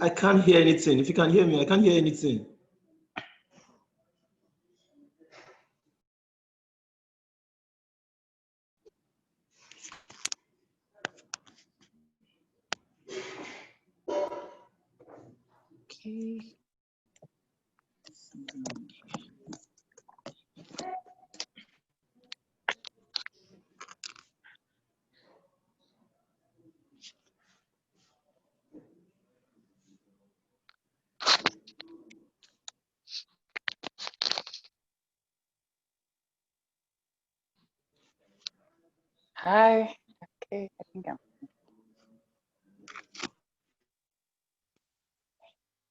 I can't hear anything. If you can hear me, I can't hear anything. Okay. Hi. Okay, I think I'm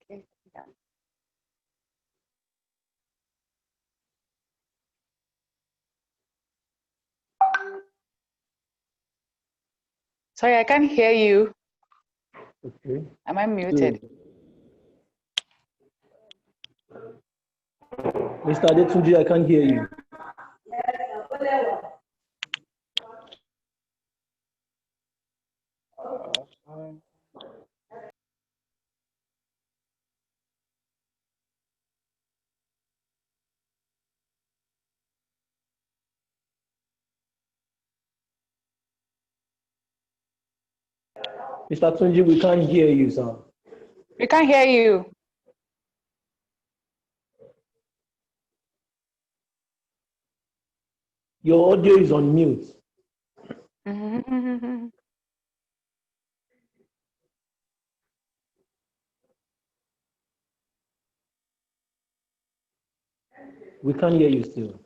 okay. I think I'm- Sorry, I can't hear you. Okay. Am I muted? Mr. Adetunji, I can't hear you. Mr. Tunji, we can't hear you, sir. We can't hear you. Your audio is on mute. We can't hear you still.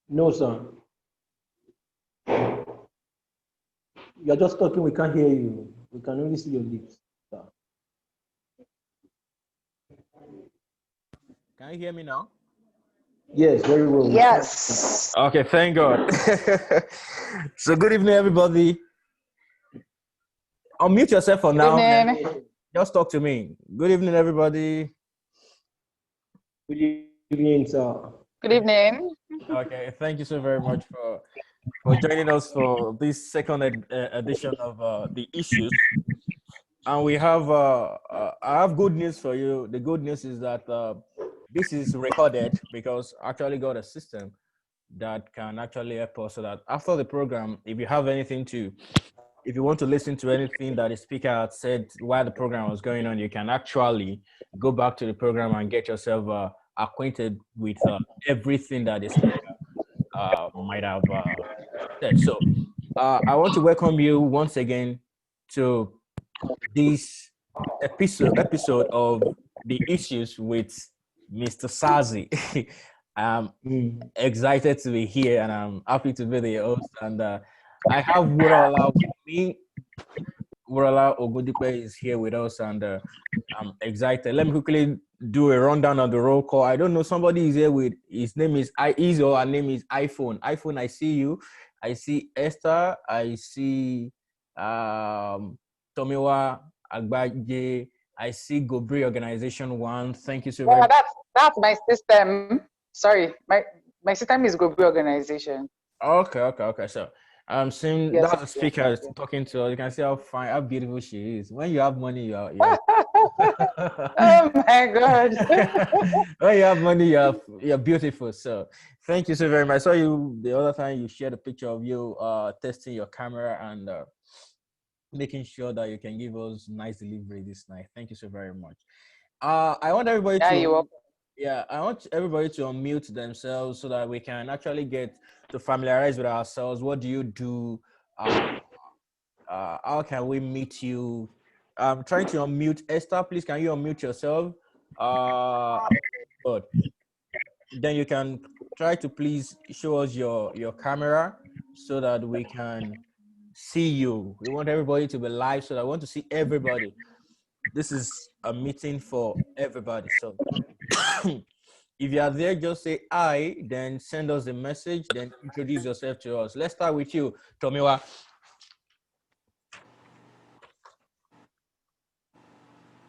No, sir. You're just talking, we can't hear you. We can only see your lips, sir. Can you hear me now? Yes, very well. Yes. Okay, thank God. So good evening, everybody. Unmute yourself for Good now. evening. Just talk to me. Good evening, everybody. Good evening, sir. Good evening. Okay, thank you so very much for joining us for this second edition of the issues. And we have I have good news for you. The good news is that this is recorded because I actually got a system that can actually help us so that after the program, if you have anything to, if you want to listen to anything that the speaker had said while the program was going on, you can actually go back to the program and get yourself acquainted with everything that the speaker might have said. So I want to welcome you once again to this episode of the issues with Mr. Zazzy. I'm excited to be here and I'm happy to be the host. And I have Wurala with me. Wurala Ogudipe is here with us and I'm excited. Let me quickly do a rundown of the roll call. I don't know. Somebody is here with his name is his or her name is iPhone. iPhone, I see you. I see Esther. I see Tomiwa Agbaje. I see Gobri Organization One. Thank you so very Yeah, much. that's my system. Sorry, my system is Gobi Organization. Okay. So I'm seeing Yes. that's the speaker talking to her. You can see how fine, how beautiful she is. When you have money, you're Oh my God. when you have money, you're beautiful. So thank you so very much. I saw you the other time you shared a picture of you testing your camera and making sure that you can give us nice delivery this night. Thank you so very much. I want everybody Yeah, to you welcome. yeah, I want everybody to unmute themselves so that we can actually get to familiarize with ourselves. What do you do? How can we meet you? I'm trying to unmute Esther. Please, can you unmute yourself? Good. Then you can try to please show us your camera so that we can see you. We want everybody to be live, so I want to see everybody. This is a meeting for everybody. So if you are there, just say I, then send us a message, then introduce yourself to us. Let's start with you, Tomiwa.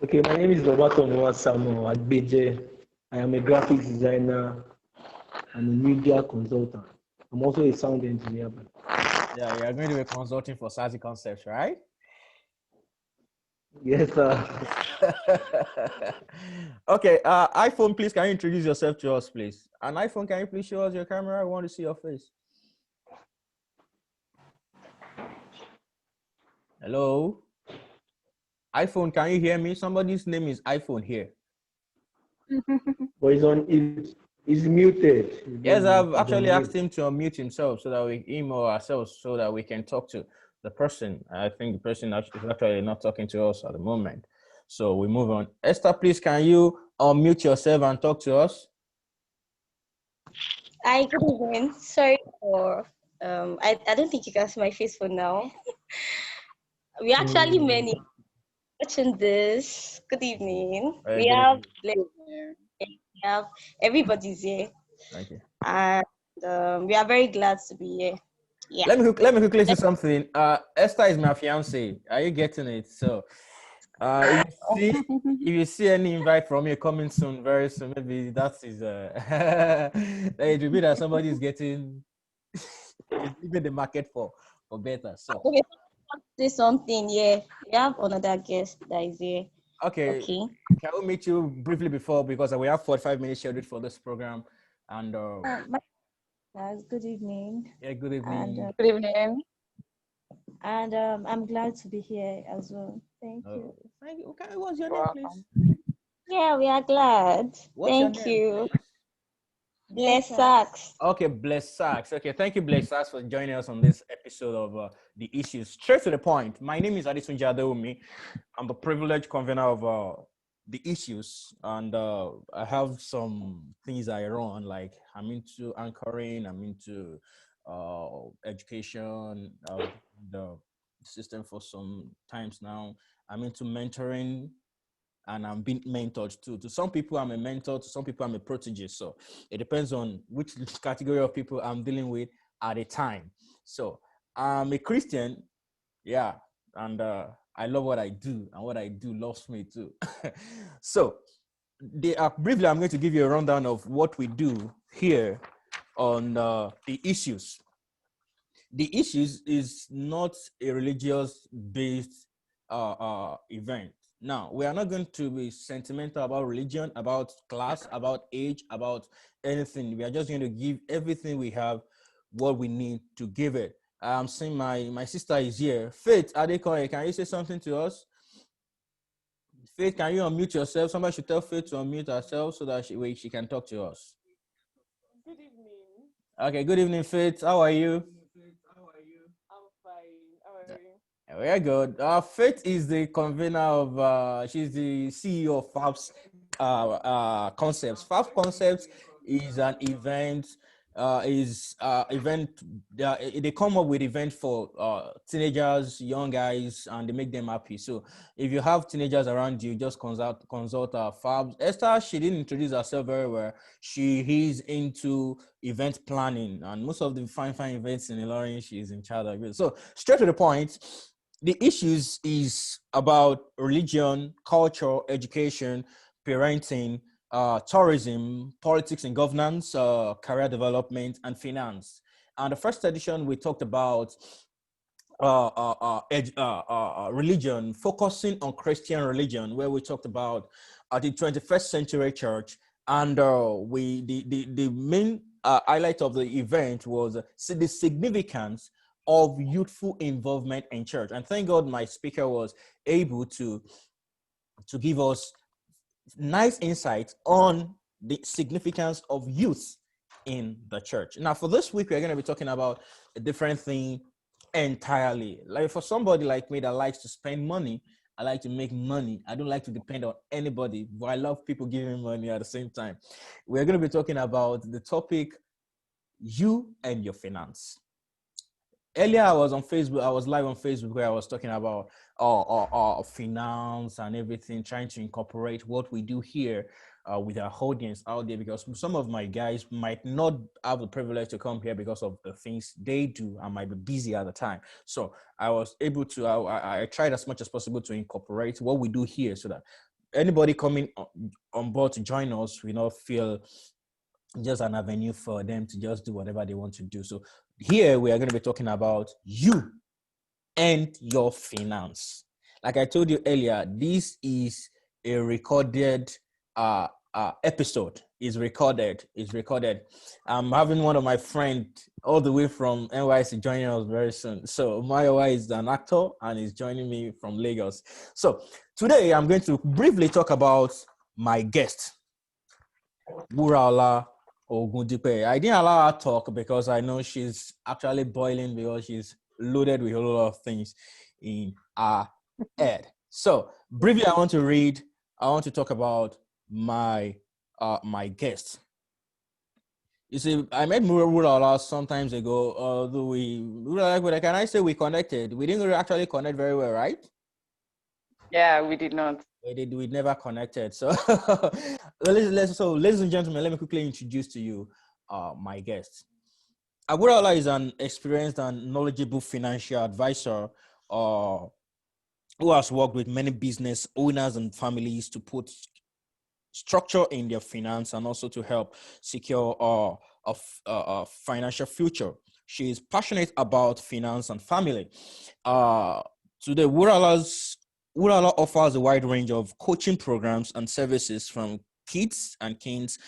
Okay, my name is Babaton Samuel Agbeje. I am a graphic designer and a media consultant. I'm also a sound engineer. Yeah, you're going to be consulting for Zazzy Concepts, right? Yes, sir. Okay, iPhone, please, can you introduce yourself to us, please? And iPhone, can you please show us your camera? I want to see your face. Hello? iPhone, can you hear me? Somebody's name is iPhone here. But it's muted. Yes, I've It's actually on asked mute. him to unmute himself so that we email ourselves so that we can talk to the person. I think the person is actually not talking to us at the moment. So we move on. Esther, please, can you unmute yourself and talk to us? Hi, good evening. Sorry for I don't think you can see my face for now. We actually many watching this. Good evening. Good We have evening. we have everybody's here, Thank you. and we are very glad to be here. Yeah. Let me quickly say something. Esther is my fiance. Are you getting it? So if you see any invite from me coming soon, very soon, maybe that is it will be that somebody is getting is leaving the market for better. So Okay, say something. Yeah, we have another guest that is here. okay, Okay. can we meet you briefly before because we have 45 minutes scheduled for this program and Guys, good evening, yeah, good evening. Good evening. and I'm glad to be here as well. Thank you. Thank you. Okay, what's your You're name, welcome. please? Yeah, we are glad. What's your Thank name, you. please? Bless Bless Sachs. Okay, Bless Sachs. Okay, thank you, Bless Sachs, for joining us on this episode of The Issues. Straight to the point. My name is Adisunji Adeumi. I'm the privileged convener of The Issues, and I have some things I run, like I'm into anchoring, I'm into education, the system for some times now. I'm into mentoring, and I'm being mentored too. To some people, I'm a mentor. To some people, I'm a protege. So it depends on which category of people I'm dealing with at a time. So I'm a Christian, yeah, and I love what I do, and what I do loves me too. So briefly, I'm going to give you a rundown of what we do here on The Issues. The Issues is not a religious based event. Now, we are not going to be sentimental about religion, about class, about age, about anything. We are just going to give everything we have, what we need to give it. I'm seeing my sister is here. Faith Adekoye, can you say something to us? Faith, can you unmute yourself? Somebody should tell Faith to unmute herself so that she can talk to us. Good evening. Okay, good evening, Faith. How are you? I'm fine. How are you? Very good. Faith is the convener of, she's the CEO of Fabs Concepts. Fabs Concepts is an event is event. They come up with event for teenagers, young guys, and they make them happy. So if you have teenagers around you, just consult Fabs. Esther, she didn't introduce herself very well. She is into event planning, and most of the fine events in Ilorin, she is in charge of it. So straight to the point. The issues is about religion, culture, education, parenting, tourism, politics and governance, career development, and finance. And the first edition, we talked about religion, focusing on Christian religion, where we talked about the 21st century church. And the main highlight of the event was the significance of youthful involvement in church. And thank God my speaker was able to give us nice insight on the significance of youth in the church. Now, for this week, we're going to be talking about a different thing entirely. Like for somebody like me that likes to spend money, I like to make money. I don't like to depend on anybody, but I love people giving me money at the same time. We're going to be talking about the topic, you and your finance. Earlier, I was on Facebook. I was live on Facebook where I was talking about finance and everything, trying to incorporate what we do here with our audience out there, because some of my guys might not have the privilege to come here because of the things they do. I might be busy at the time. So I was able to, I tried as much as possible to incorporate what we do here so that anybody coming on board to join us will not feel just an avenue for them to just do whatever they want to do. So here we are going to be talking about you and your finance. Like I told you earlier, this is a recorded episode. It's recorded. I'm having one of my friends all the way from NYC joining us very soon. So Mayowa is an actor and he's joining me from Lagos. So today I'm going to briefly talk about my guest, Wuraola Ogundipe. I didn't allow her to talk because I know she's actually boiling because she's loaded with a lot of things in her head. So briefly, I want to talk about my guest. You see, I met Wuraola some times ago, although can I say we connected? We didn't actually connect very well, right? Yeah, we did not. We never connected. So, ladies and gentlemen, let me quickly introduce to you my guest. Wuraola is an experienced and knowledgeable financial advisor who has worked with many business owners and families to put structure in their finance and also to help secure a financial future. She is passionate about finance and family. Today, Wuraola offers a wide range of coaching programs and services from kids and teens,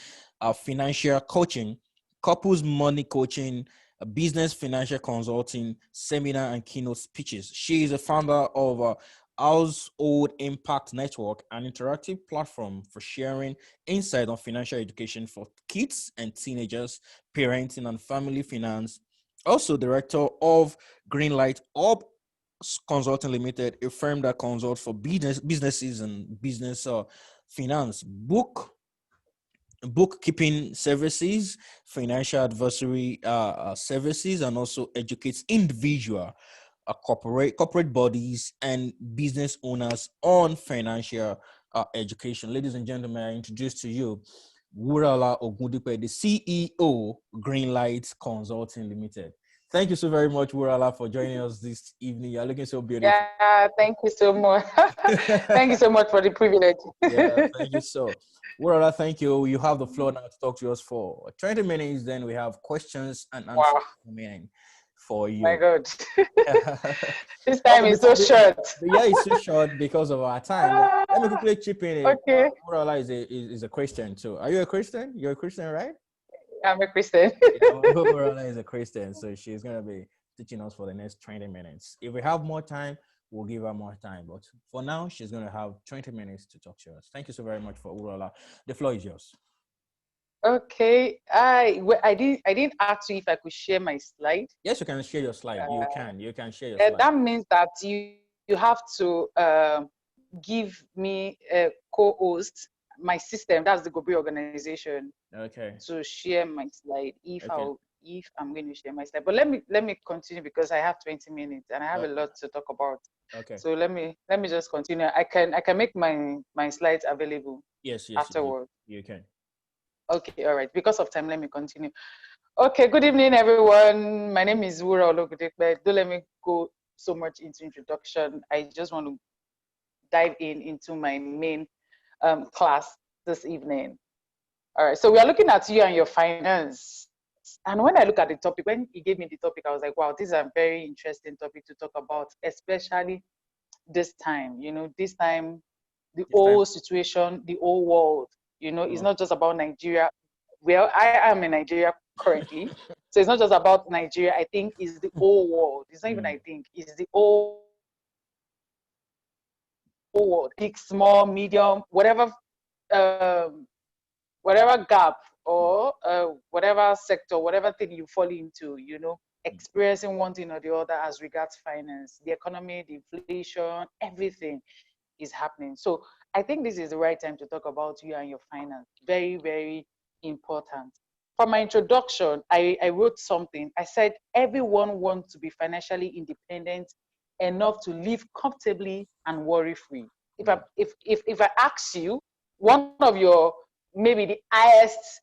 financial coaching, couples money coaching, business financial consulting, seminar and keynote speeches. She is a founder of Household Impact Network, an interactive platform for sharing insight on financial education for kids and teenagers, parenting and family finance. Also, director of Greenlight Up Consulting Limited, a firm that consults for businesses and business finance, bookkeeping services, financial advisory services, and also educates individual, corporate bodies, and business owners on financial education. Ladies and gentlemen, I introduce to you Wuraola Ogundipe, the CEO, Greenlight Consulting Limited. Thank you so very much, Wuraola, for joining us this evening. You're looking so beautiful. Yeah, thank you so much. Thank you so much for the privilege. Yeah, thank you so. Wuraola, thank you. You have the floor now to talk to us for 20 minutes. Then we have questions and answers coming for you. My God. This time is so short. Yeah, it's so short because of our time. Let me quickly chip in. Okay. Wuraola is a Christian too. Are you a Christian? You're a Christian, right? I'm a Christian. Wuraola is a Christian, so she's going to be teaching us for the next 20 minutes. If we have more time, we'll give her more time. But for now, she's going to have 20 minutes to talk to us. Thank you so very much for Wuraola. The floor is yours. Okay. I didn't ask you if I could share my slide. Yes, you can share your slide. You can share your slide. That means that you have to give me a co-host my system, that's the Gobi organization, Okay. to share my slide Okay. if I'm going to share my slide. But let me continue because I have 20 minutes and I have a lot to talk about. Okay. So let me just continue. I can make my slides available Yes. afterwards. You can. Okay, all right. Because of time, let me continue. Okay, good evening, everyone. My name is Wura Ologudekbe. Don't let me go so much into introduction. I just want to dive into my main class this evening. All right, so we are looking at you and your finance. And when I look at the topic, when he gave me the topic, I was like, wow, this is a very interesting topic to talk about, especially this time. This time, the whole situation, the whole world, it's not just about Nigeria. Well, I am in Nigeria currently. So it's not just about Nigeria. I think it's the whole world. It's not even I think, it's the whole world. Big, small, medium, whatever gap or whatever sector, whatever thing you fall into, experiencing one thing or the other as regards finance, the economy, the inflation, everything is happening. So I think this is the right time to talk about you and your finance. Very, very important. For my introduction, I wrote something. I said, everyone wants to be financially independent enough to live comfortably and worry-free. If I ask you, one of your maybe the highest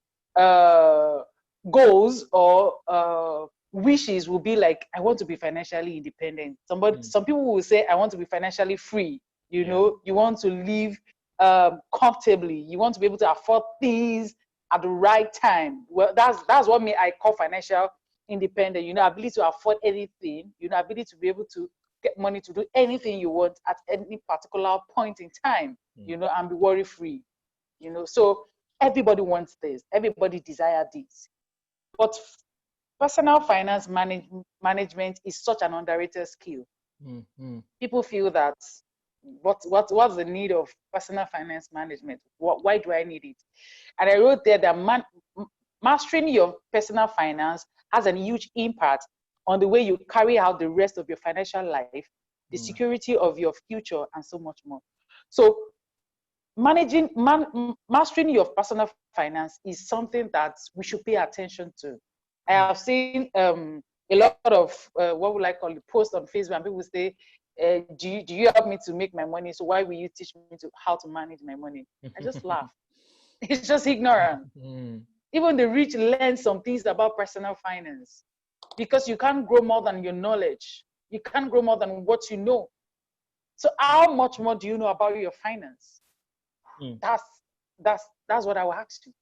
goals or wishes will be like, I want to be financially independent. Some people will say, I want to be financially free. You want to live comfortably. You want to be able to afford things at the right time. Well, that's what I call financial independent. Ability to afford anything. Ability to be able to get money to do anything you want at any particular point in time. And be worry free. So everybody wants this. Everybody desires this. But personal finance management is such an underrated skill. People feel that what's the need of personal finance management? Why do I need it? And I wrote there that mastering your personal finance has a huge impact on the way you carry out the rest of your financial life, the security of your future, and so much more. So mastering your personal finance is something that we should pay attention to. I have seen a lot of what would I call it, posts on Facebook, and people say, do you help me to make my money? So why will you teach me how to manage my money? I just laugh. It's just ignorant. Even the rich learn some things about personal finance, because you can't grow more than your knowledge. You can't grow more than what you know. So how much more do you know about your finance? That's what I will ask you.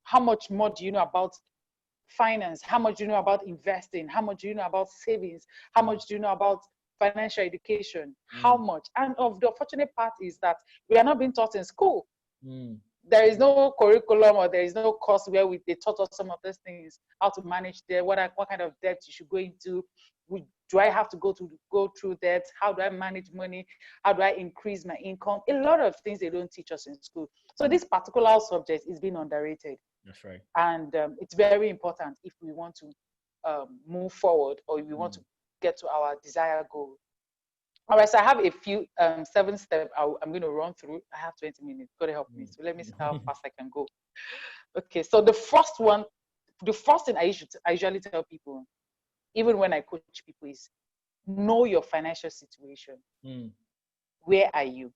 How much more do you know about finance? How much do you know about investing? How much do you know about savings? How much do you know about financial education? How much? And of the unfortunate part is that we are not being taught in school. There is no curriculum or there is no course where they taught us some of these things, how to manage debt, what kind of debt you should go into. Do I have to go through debt? How do I manage money? How do I increase my income? A lot of things they don't teach us in school. So this particular subject is being underrated. That's right. And it's very important if we want to move forward, or if we want to get to our desired goal. All right, so I have a few 7 steps I'm going to run through. I have 20 minutes. God help me. So let me see how fast I can go. Okay, so the first thing I usually tell people, even when I coach people, is know your financial situation. Where are you?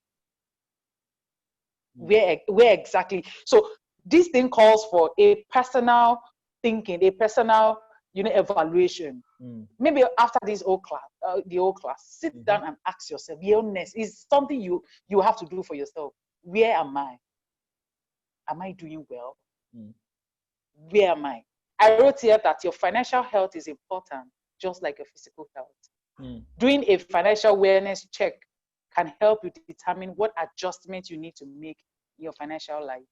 Where exactly? So this thing calls for a personal thinking, a personal evaluation. Maybe after this whole class, sit down and ask yourself. Be honest. It's something you have to do for yourself. Where am I? Am I doing well? Where am I? I wrote here that your financial health is important, just like your physical health. Doing a financial wellness check can help you determine what adjustments you need to make in your financial life.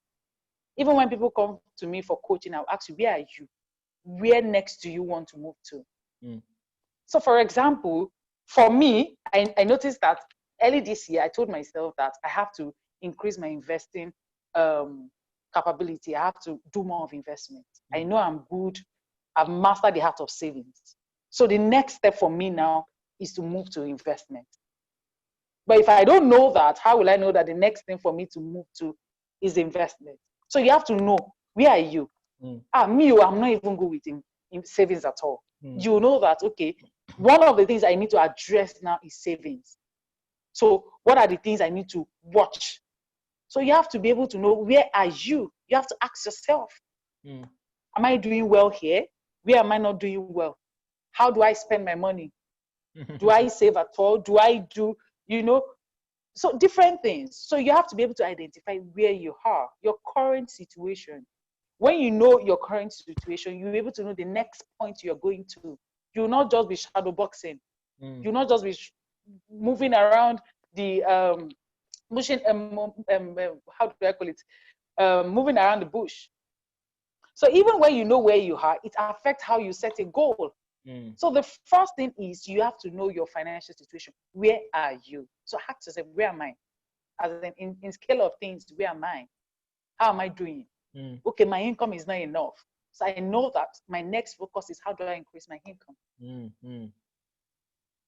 Even when people come to me for coaching, I'll ask you, where are you? Where next do you want to move to? So for example, for me, I noticed that early this year, I told myself that I have to increase my investing capability. I have to do more of investment. I know I'm good. I've mastered the art of savings. So the next step for me now is to move to investment. But if I don't know that, how will I know that the next thing for me to move to is investment. So you have to know, where are you? Me, I'm not even good with in savings at all. You know that, okay, one of the things I need to address now is savings. So what are the things I need to watch? So you have to be able to know, where are you? You have to ask yourself, am I doing well here? Where am I not doing well? How do I spend my money? Do I save at all? Do I do, so different things. So you have to be able to identify where you are, your current situation. When you know your current situation, you'll be able to know the next point you're going to. You'll not just be shadow boxing. You'll not just be moving around the how do I call it? Moving around the bush. So even when you know where you are, it affects how you set a goal. So the first thing is, you have to know your financial situation. Where are you? So ask yourself, where am I? As in scale of things, where am I? How am I doing? Okay, my income is not enough. So I know that my next focus is, how do I increase my income?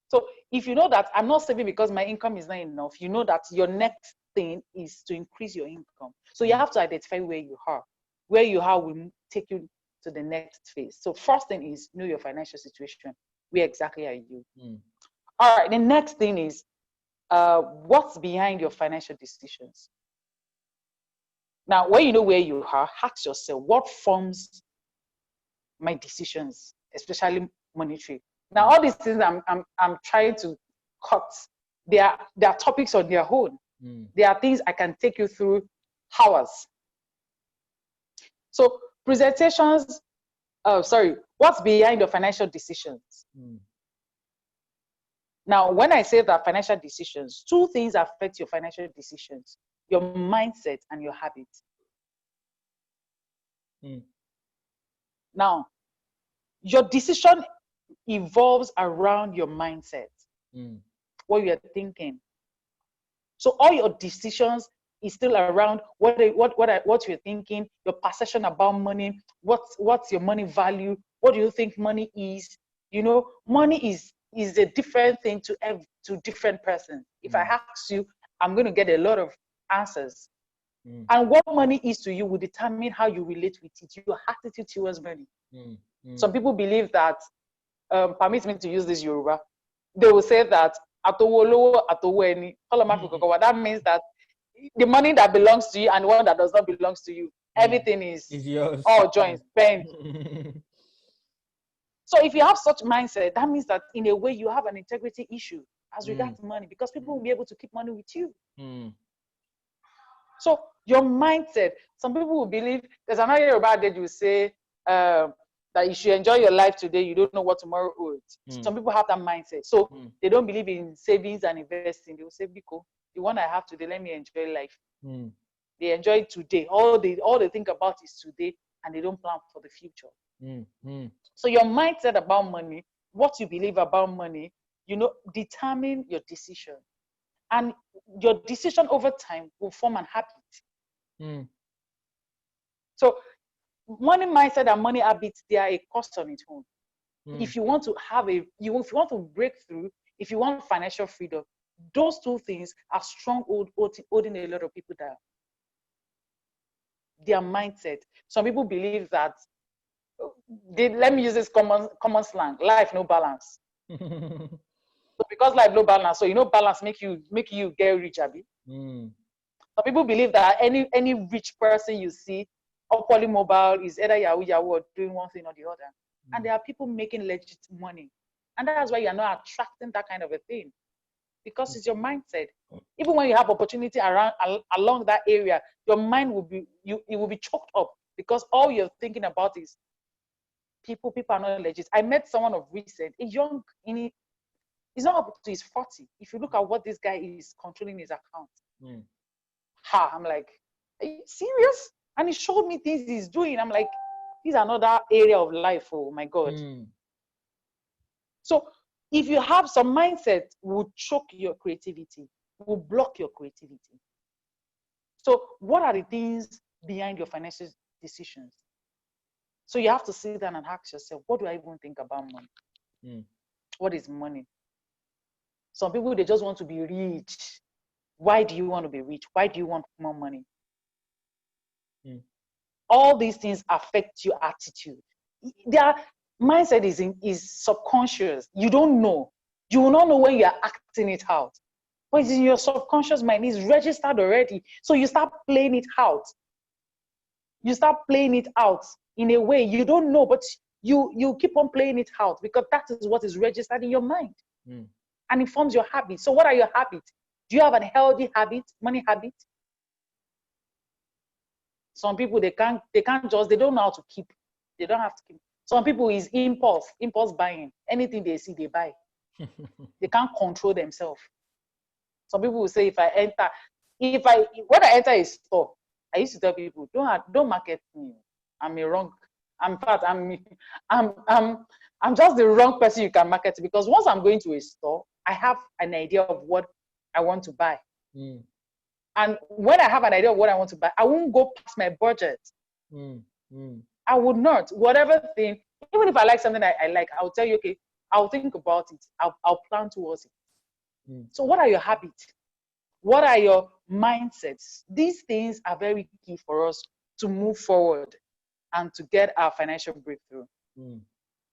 So if you know that I'm not saving because my income is not enough, you know that your next thing is to increase your income. So you have to identify where you are. Where you are will take you to the next phase. So first thing is, know your financial situation. Where exactly are you? All right, the next thing is, what's behind your financial decisions? Now, when you know where you are, ask yourself, what forms my decisions, especially monetary? Now, all these things I'm trying to cut, they are topics on their own. There are things I can take you through hours. So presentations, what's behind your financial decisions? Now, when I say that financial decisions, two things affect your financial decisions: your mindset and your habits. Now, your decision evolves around your mindset, what you're thinking. So all your decisions is still around what you're thinking, your perception about money, what's your money value, what do you think money is? Money is a different thing to different persons. If I ask you, I'm going to get a lot of answers. And what money is to you will determine how you relate with it, your attitude towards money. Some people believe that, permit me to use this Yoruba, they will say that that means that the money that belongs to you and the one that does not belong to you, everything is yours. all joint, spent. So if you have such mindset, that means that in a way you have an integrity issue as regards money, because people will be able to keep money with you. So your mindset, some people will believe, there's another Yoruba that you say, that you should enjoy your life today, you don't know what tomorrow holds. Some people have that mindset. So they don't believe in savings and investing. They will say, Biko, the one I have today, let me enjoy life. They enjoy it today. All they think about is today, and they don't plan for the future. So your mindset about money, what you believe about money, determine your decision. And your decision over time will form an habit. So money mindset and money habits, they are a cost on its own. If you want to if you want to break through, if you want financial freedom, those two things are stronghold holding a lot of people down. Their mindset. Some people believe that, let me use this common slang, life no balance. So because life no balance, so balance make you get rich, Abi. Some people believe that any rich person you see upwardly mobile is either Yahoo or doing one thing or the other. And there are people making legit money. And that's why you're not attracting that kind of a thing. Because it's your mindset. Even when you have opportunity along that area, your mind will be choked up, because all you're thinking about is people are not legit. I met someone of recent, a young, he's not up to his 40. If you look at what this guy is controlling his account. I'm like, are you serious? And he showed me things he's doing. I'm like, this is another area of life. Oh my God. So if you have some mindset, will choke your creativity, will block your creativity. So what are the things behind your financial decisions? So you have to sit down and ask yourself, what do I even think about money? What is money? Some people, they just want to be rich. Why do you want to be rich? Why do you want more money? All these things affect your attitude. Their mindset is subconscious. You don't know. You will not know when you are acting it out. But it's in your subconscious mind. It's registered already. So you start playing it out. You start playing it out in a way you don't know, but you keep on playing it out because that is what is registered in your mind. And it forms your habit. So what are your habits? Do you have a healthy habit, money habit? Some people, they don't know how to keep. They don't have to keep. Some people is impulse buying. Anything they see, they buy. They can't control themselves. Some people will say, when I enter a store, I used to tell people, don't market me. I'm just the wrong person you can market to, because once I'm going to a store, I have an idea of what I want to buy. And when I have an idea of what I want to buy, I won't go past my budget. I would not. Whatever thing, even if I like something I like, I'll tell you, okay, I'll think about it. I'll plan towards it. So what are your habits? What are your mindsets? These things are very key for us to move forward and to get our financial breakthrough.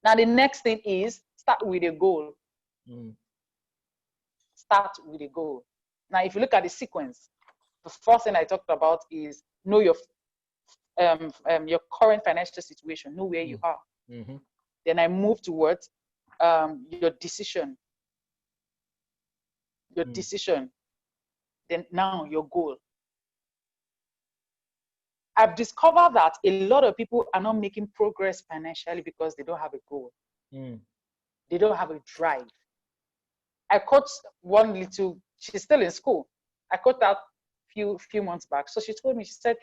Now, the next thing is start with a goal. Start with a goal. Now, if you look at the sequence, the first thing I talked about is know your current financial situation, know where you are. Then I move towards your decision. Then now your goal. I've discovered that a lot of people are not making progress financially because they don't have a goal. They don't have a drive. I caught one little, she's still in school. I caught that few months back. So she told me, she said,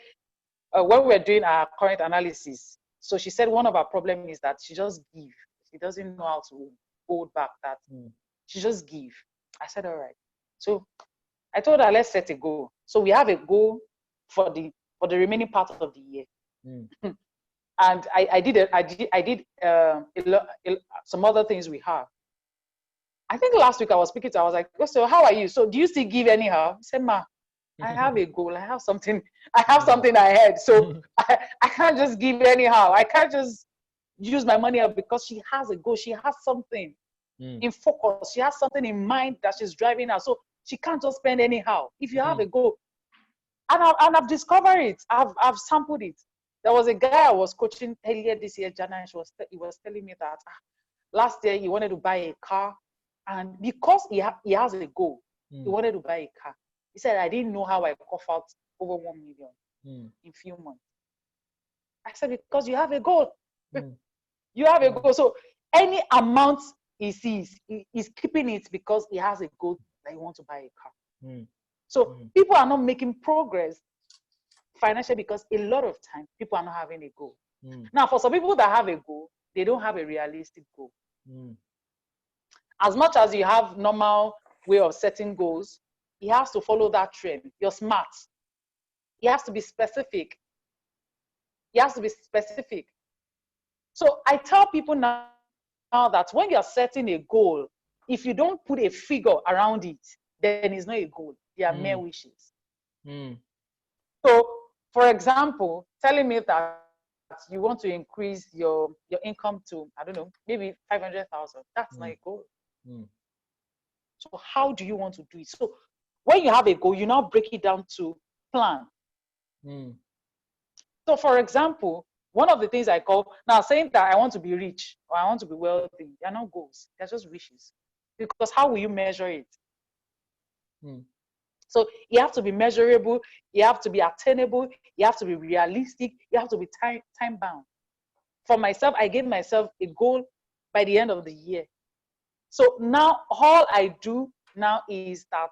when we were doing our current analysis, so she said one of our problems is that she just give. She doesn't know how to hold back that. She just give. I said, all right. So I told her, let's set a goal. So we have a goal for the remaining part of the year. And I did some other things we have. I think last week I was speaking to her, I was like, oh, so how are you? So do you still give anyhow? He said, Ma, I have a goal. I have something ahead. So I can't just give anyhow. I can't just use my money up, because she has a goal. She has something in focus. She has something in mind that she's driving her. So she can't just spend anyhow. If you have a goal, and I've discovered it. I've sampled it. There was a guy I was coaching earlier this year, Jana, he was telling me that last year he wanted to buy a car, and because he has a goal, he wanted to buy a car. He said, I didn't know how I cough out over 1 million in few months. I said, because you have a goal. You have a goal. So any amount he sees, he's keeping it because he has a goal that he wants to buy a car. So people are not making progress financially because a lot of time people are not having a goal. Now, for some people that have a goal, they don't have a realistic goal. As much as you have normal way of setting goals, he has to follow that trend. You're smart. He has to be specific. So I tell people now that when you're setting a goal, if you don't put a figure around it, then it's not a goal. They are mere wishes. So, for example, telling me that you want to increase your income to, I don't know, maybe 500,000, that's not a goal. So how do you want to do it? So when you have a goal, you now break it down to plan. So for example, one of the things I call, now saying that I want to be rich or I want to be wealthy, they're not goals, they're just wishes. Because how will you measure it? So you have to be measurable, you have to be attainable, you have to be realistic, you have to be time bound. For myself, I gave myself a goal by the end of the year. So now all I do now is that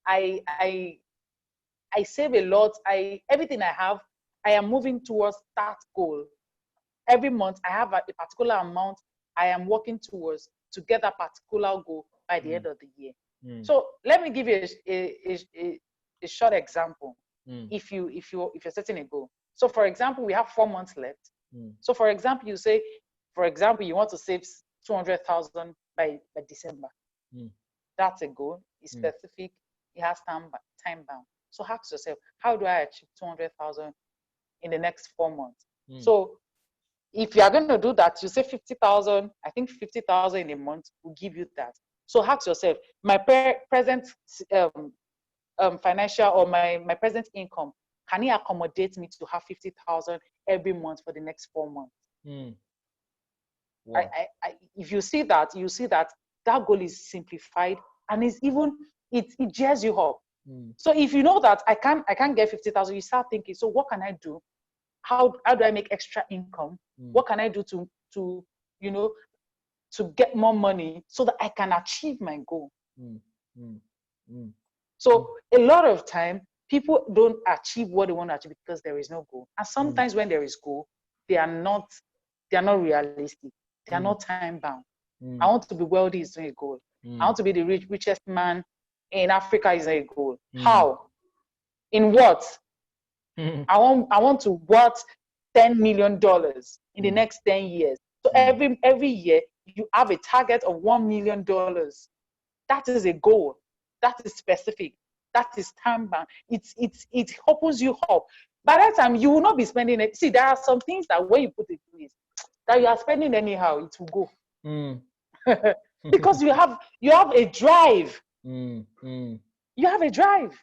I save a lot. Everything I have, I am moving towards that goal. Every month I have a particular amount I am working towards to get a particular goal by the end of the year. So let me give you a short example. If you're setting a goal. So for example, we have 4 months left. So for example, you say, you want to save 200,000 by December. That's a goal. It's specific. It has time bound. So ask yourself, how do I achieve 200,000 in the next 4 months. So if you are going to do that, you say 50,000, I think 50,000 in a month will give you that. So ask yourself, my present financial or my present income, can it accommodate me to have 50,000 every month for the next 4 months? Wow. If you see that, you see that that goal is simplified and it's even, it gears you up. So if you know that I can't get 50,000, you start thinking, so what can I do? How do I make extra income? What can I do to you know, to get more money so that I can achieve my goal? So a lot of time people don't achieve what they want to achieve because there is no goal. And sometimes when there is goal, they are not realistic. They are not time bound. I want to be wealthy is not a goal. I want to be the richest man in Africa is not a goal. How? In what? I want to worth $10 million in the next 10 years. So every year you have a target of $1 million. That is a goal. That is specific. That is time bound. It opens you up. By that time, you will not be spending it. See, there are some things that when you put it in place, that you are spending anyhow, it will go. Because you have a drive. You have a drive.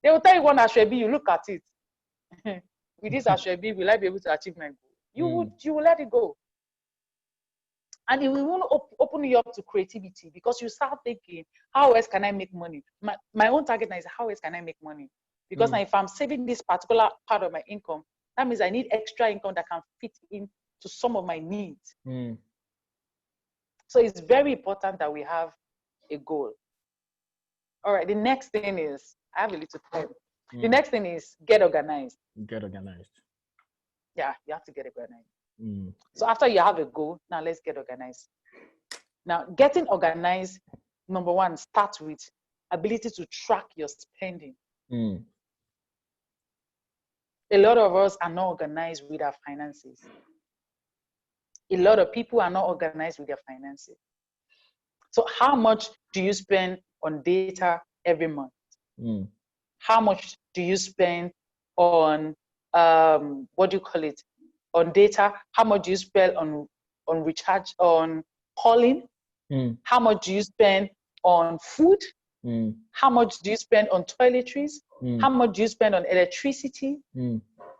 They will tell you one Ashwebi, you look at it. With this Ashwebi, will I be able to achieve my goal? You will let it go. And it will open you up to creativity because you start thinking, how else can I make money? My own target now is how else can I make money? Because now if I'm saving this particular part of my income, that means I need extra income that can fit into some of my needs. So it's very important that we have a goal. All right, the next thing is, I have a little time. The next thing is get organized. Get organized. Yeah, you have to get organized. So after you have a goal, now let's get organized. Now, getting organized, number one, starts with ability to track your spending. A lot of us are not organized with our finances. A lot of people are not organized with their finances. So how much do you spend on data every month? How much do you spend on, what do you call it? On data? How much do you spend on recharge, on calling? How much do you spend on food? How much do you spend on toiletries? How much do you spend on electricity?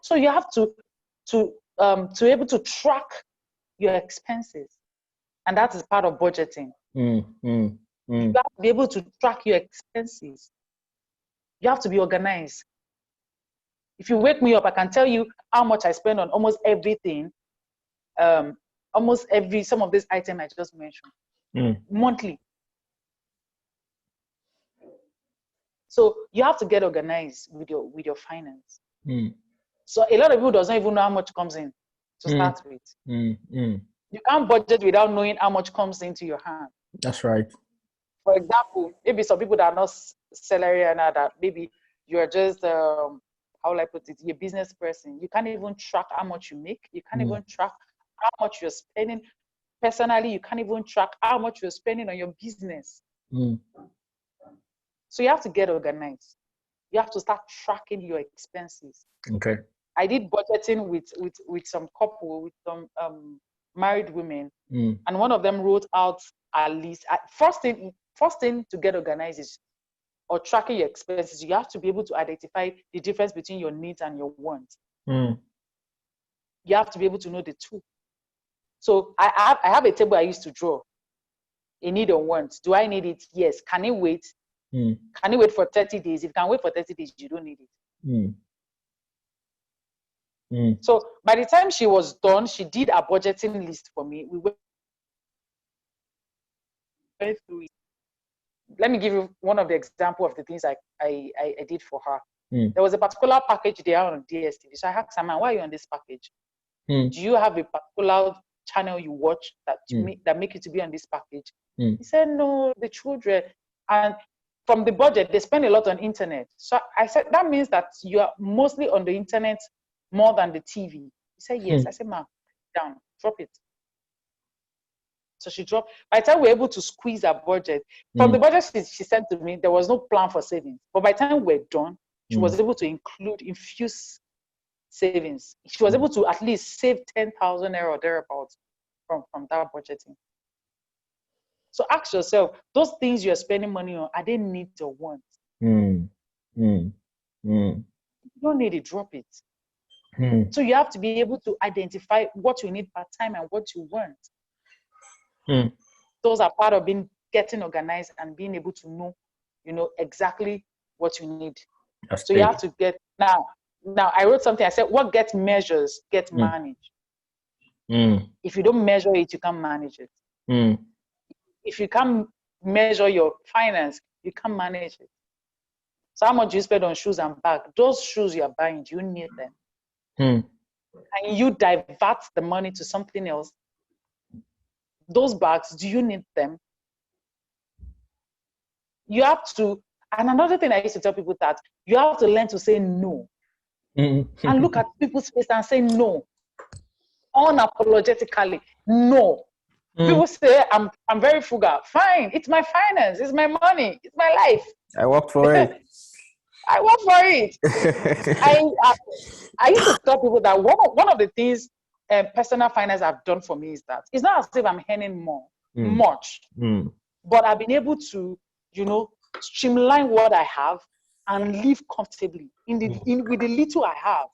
So you have to be able to track your expenses, and that is part of budgeting. You have to be able to track your expenses. You have to be organized. If you wake me up, I can tell you how much I spend on almost everything, some of these items I just mentioned, monthly. So you have to get organized with your finance. So a lot of people doesn't even know how much comes in to start with. You can't budget without knowing how much comes into your hand. That's right. For example, maybe some people that are not salary earner, that maybe you're just how will I put it, you're a business person. You can't even track how much you make. You can't even track how much you're spending. Personally, you can't even track how much you're spending on your business. So you have to get organized. You have to start tracking your expenses. Okay. I did budgeting with some couple, with some married women, and one of them wrote out a list. First thing to get organized is, or tracking your expenses, you have to be able to identify the difference between your needs and your wants. You have to be able to know the two. So I have a table I used to draw. A need or want. Do I need it? Yes. Can it wait? Can it wait for 30 days? If it can wait for 30 days, you don't need it. So by the time she was done, she did a budgeting list for me. We went through it. Let me give you one of the example of the things I did for her. There was a particular package there on DSTV. So I asked her, man, why are you on this package? Do you have a particular channel you watch that make you to be on this package? He said, no, the children. And from the budget, they spend a lot on internet. So I said, that means that you are mostly on the internet more than the TV. He said, yes. I said, ma'am, down, drop it. So she dropped. By the time we were able to squeeze her budget, from the budget she sent to me, there was no plan for savings. But by the time we're done, she was able to infuse savings. She was able to at least save 10,000 naira or thereabouts from that budgeting. So ask yourself, those things you're spending money on, are they needs or wants? If you don't need it, drop it. So you have to be able to identify what you need per time and what you want. Those are part of getting organized and being able to know, exactly what you need. So you have to get now. I wrote something. I said, what gets measures get managed. If you don't measure it, you can't manage it. If you can't measure your finance, you can't manage it. So how much you spend on shoes and bag? Those shoes you are buying, do you need them? And you divert the money to something else. Those bags, do you need them? You have to, and another thing I used to tell people that you have to learn to say no. And look at people's face and say no. Unapologetically, no. People say, I'm very frugal. Fine, it's my finance, it's my money, it's my life. I worked for it. I work for it. I used to tell people that one of the things personal finance have done for me is that it's not as if I'm earning much, but I've been able to, streamline what I have and live comfortably with the little I have.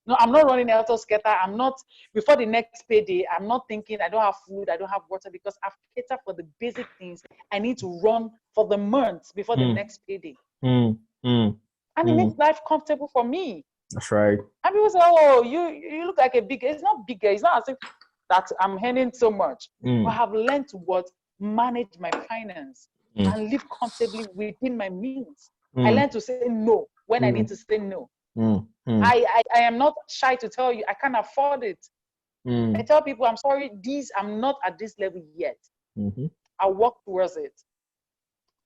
No, I'm not running helter-skelter. I'm not, before the next payday, I'm not thinking I don't have food, I don't have water, because I've catered for the basic things I need to run for the month before the next payday. And it makes life comfortable for me. That's right. And people say, oh, you look like a bigger. It's not bigger. It's not as if that I'm earning so much. But I have learned to manage my finance and live comfortably within my means. I learned to say no when I need to say no. I am not shy to tell you I can't afford it. I tell people, I'm sorry, I'm not at this level yet. I'll work towards it.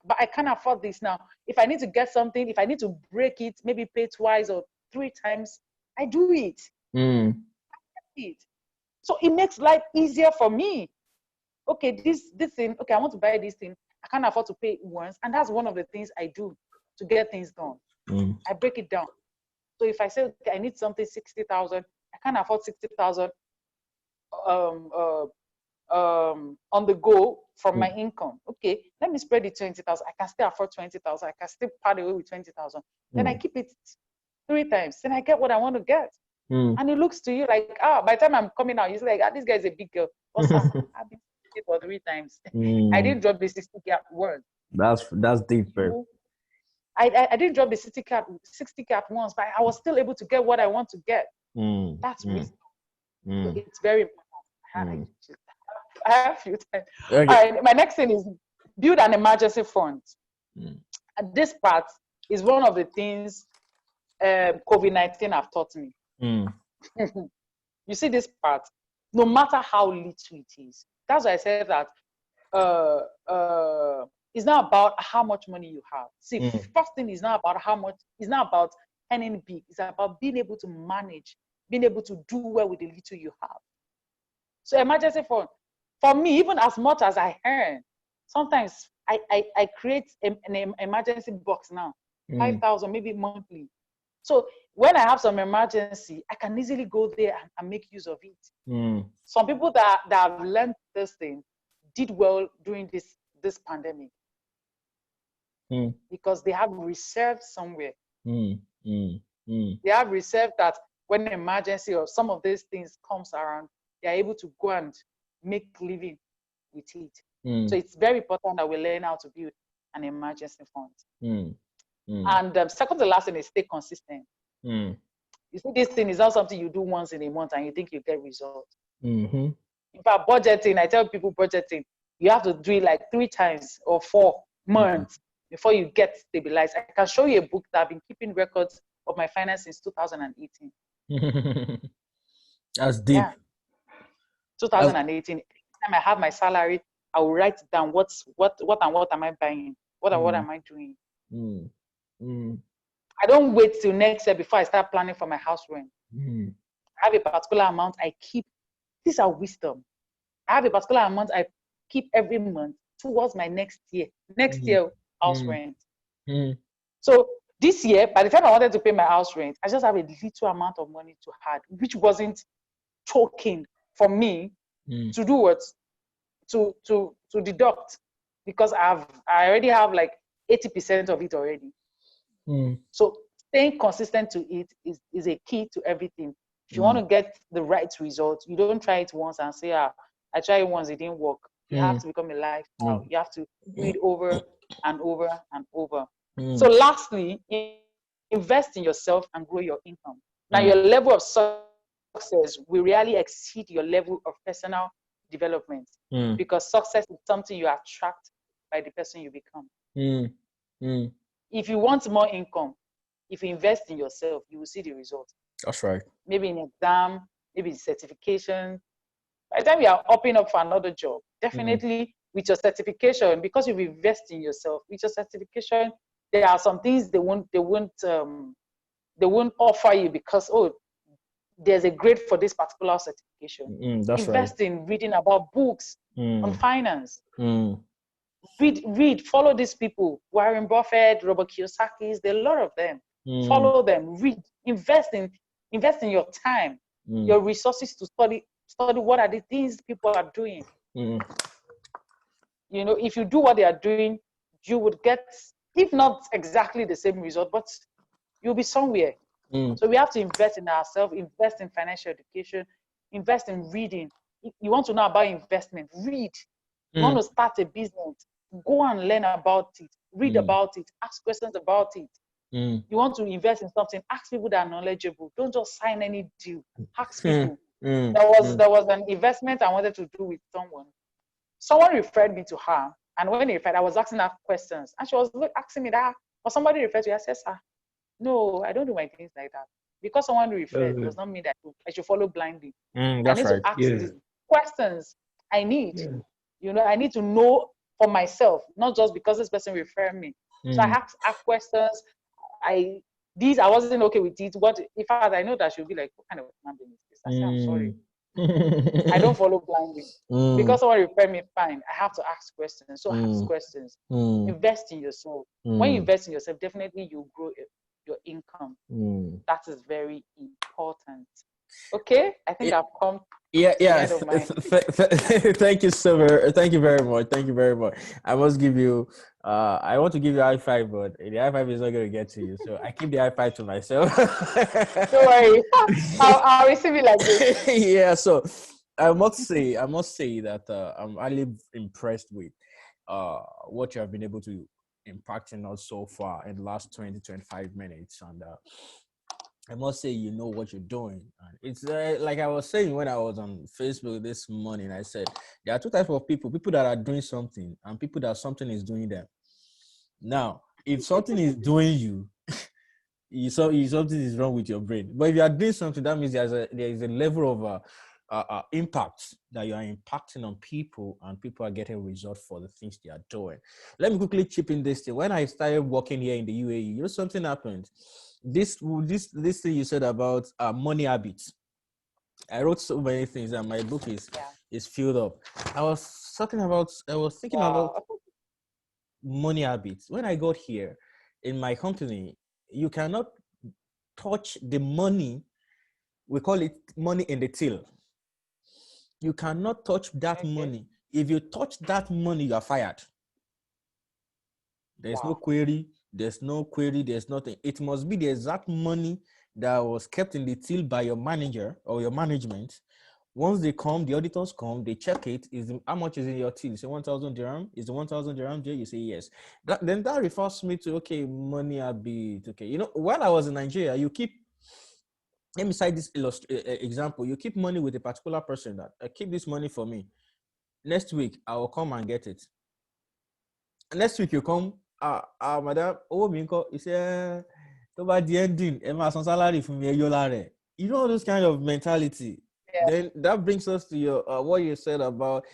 But I can't afford this now. If I need to get something, if I need to break it, maybe pay twice or 3 times, I do it. So it makes life easier for me. Okay, this thing, okay, I want to buy this thing. I can't afford to pay it once. And that's one of the things I do to get things done. I break it down. So if I say, okay, I need something 60,000, I can't afford 60,000 on the go from my income. Okay, let me spread it 20,000. I can still afford 20,000. I can still part away with 20,000. Then I keep it 3 times. Then I get what I want to get. And it looks to you like, by the time I'm coming out, you're like, this guy is a big girl. What's up? I've been it for 3 times. I didn't drop the 60K at once. That's deep, bro. I didn't drop the 60K at once, but I was still able to get what I want to get. That's wisdom. So it's very important. I have a few times. Okay. My next thing is build an emergency fund. And this part is one of the things COVID-19 have taught me. You see this part, no matter how little it is. That's why I said that it's not about how much money you have. See, first thing is not about how much, it's not about earning big. It's about being able to manage, being able to do well with the little you have. So emergency fund, for me, even as much as I earn, sometimes I create an emergency box now, 5,000 maybe monthly. So when I have some emergency, I can easily go there and make use of it. Some people that have learned this thing did well during this pandemic because they have reserved somewhere. They have reserved that when an emergency or some of these things comes around, they are able to go and make living with it. So it's very important that we learn how to build an emergency fund. And second to last thing is stay consistent. You see, this thing is not something you do once in a month and you think you get results. In fact, budgeting, I tell people budgeting, you have to do it like 3 times or 4 months before you get stabilized. I can show you a book that I've been keeping records of my finance since 2018. That's deep. Yeah. 2018. Every time I have my salary, I will write down what am I buying? What am I doing? I don't wait till next year before I start planning for my house rent. I have a particular amount I keep. These are wisdom. I have a particular amount I keep every month towards my next year house rent. So This year, by the time I wanted to pay my house rent, I just have a little amount of money to add, which wasn't choking for me to do what? To deduct, because I already have like 80% of it already. So staying consistent to it is a key to everything. If you want to get the right result, you don't try it once and say, I tried it once, it didn't work. You have to become a lifestyle. You have to do it over and over and over. So lastly, invest in yourself and grow your income. Now your level of success will really exceed your level of personal development, because success is something you attract by the person you become. If you want more income, if you invest in yourself, you will see the result. That's right. Maybe in exam, maybe certification. By the time you are upping up for another job, definitely with your certification, because you invest in yourself, with your certification, there are some things they won't offer you because, oh, there's a grade for this particular certification. That's invest right. in reading about books on finance. Read, follow these people. Warren Buffett, Robert Kiyosaki, there are a lot of them. Follow them, read, invest in your time, your resources to study what are the things people are doing. You know, if you do what they are doing, you would get, if not exactly the same result, but you'll be somewhere. So we have to invest in ourselves, invest in financial education, invest in reading. If you want to know about investment, read. You want to start a business, go and learn about it, read about it, ask questions about it. You want to invest in something, ask people that are knowledgeable. Don't just sign any deal. Ask people. There was an investment I wanted to do with someone. Someone referred me to her, and when he referred, I was asking her questions, and she was asking me that, or somebody referred to her. I said, sir, no, I don't do my things like that. Because someone referred does not mean that I should follow blindly. I That's need right. to ask these questions. I need, Yeah. I need to know for myself, not just because this person referred me. So I have to ask questions. I wasn't okay with it. What in fact I know that she'll be like, what kind of man is this? I say, I'm sorry. I don't follow blindly. Because someone referred me, fine. I have to ask questions. So ask questions. Invest in yourself. When you invest in yourself, definitely you grow your income. That is very important. Okay, I think I've come Yeah. to the end of my Thank you so very. Thank you very much. Thank you very much. I must give you. I want to give you a high five, but the high five is not going to get to you. So I keep the high five to myself. Don't worry, I'll receive it like this. Yeah. So I must say that I'm really impressed with what you have been able to impact in us so far in the last 20-25 minutes, and I must say, you know what you're doing. And it's like I was saying when I was on Facebook this morning, I said, there are two types of people that are doing something and people that something is doing them. Now, if something is doing you, something is wrong with your brain. But if you are doing something, that means there is a level of impact that you are impacting on people, and people are getting results for the things they are doing. Let me quickly chip in this thing. When I started working here in the UAE, something happened. This thing you said about money habits. I wrote so many things, and my book is filled up. I was thinking about money habits. When I got here in my company, you cannot touch the money. We call it money in the till. You cannot touch that money. If you touch that money, you are fired. There's no query. There's nothing. It must be the exact money that was kept in the till by your manager or your management. Once they come, the auditors come, they check it. How much is in your till? You say 1,000 dirham. Is the 1,000 dirham there? You say yes. Then that refers me to, okay, money habit. Okay, while I was in Nigeria, let me cite this example. You keep money with a particular person that keep this money for me. Next week, I will come and get it. Next week, you come, madam, you say, the ending, salary from me, those kind of mentality. Yeah. Then that brings us to your what you said about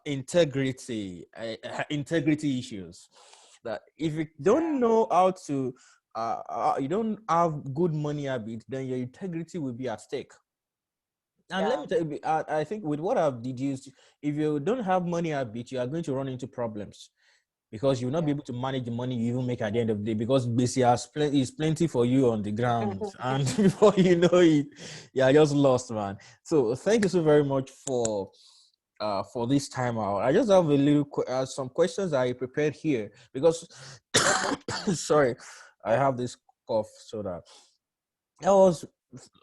integrity issues. That if you don't know how to, you don't have good money habit, then your integrity will be at stake. And let me tell you, I think with what I've deduced, if you don't have money habit, you are going to run into problems. because you'll not be able to manage the money you even make at the end of the day, because basically is plenty for you on the ground. And before you know it, you're just lost, man. So thank you so very much for this time out. I just have a little some questions I prepared here because sorry, I have this cough, so that I was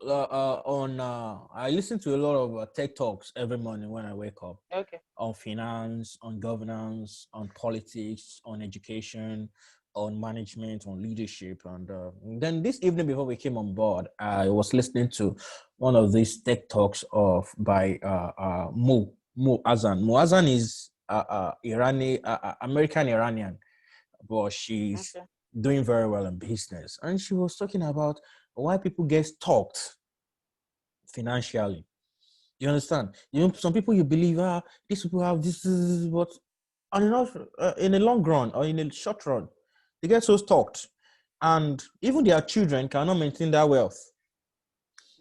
I listen to a lot of tech talks every morning when I wake up. Okay. On finance, on governance, on politics, on education, on management, on leadership. And then this evening before we came on board, I was listening to one of these tech talks by Mo Azan. Mo Azan is American Iranian, but she's doing very well in business. And she was talking about why people get stalked financially. You understand? Some people you believe, these people have this, but in a long run or in a short run, they get so stalked, and even their children cannot maintain that wealth.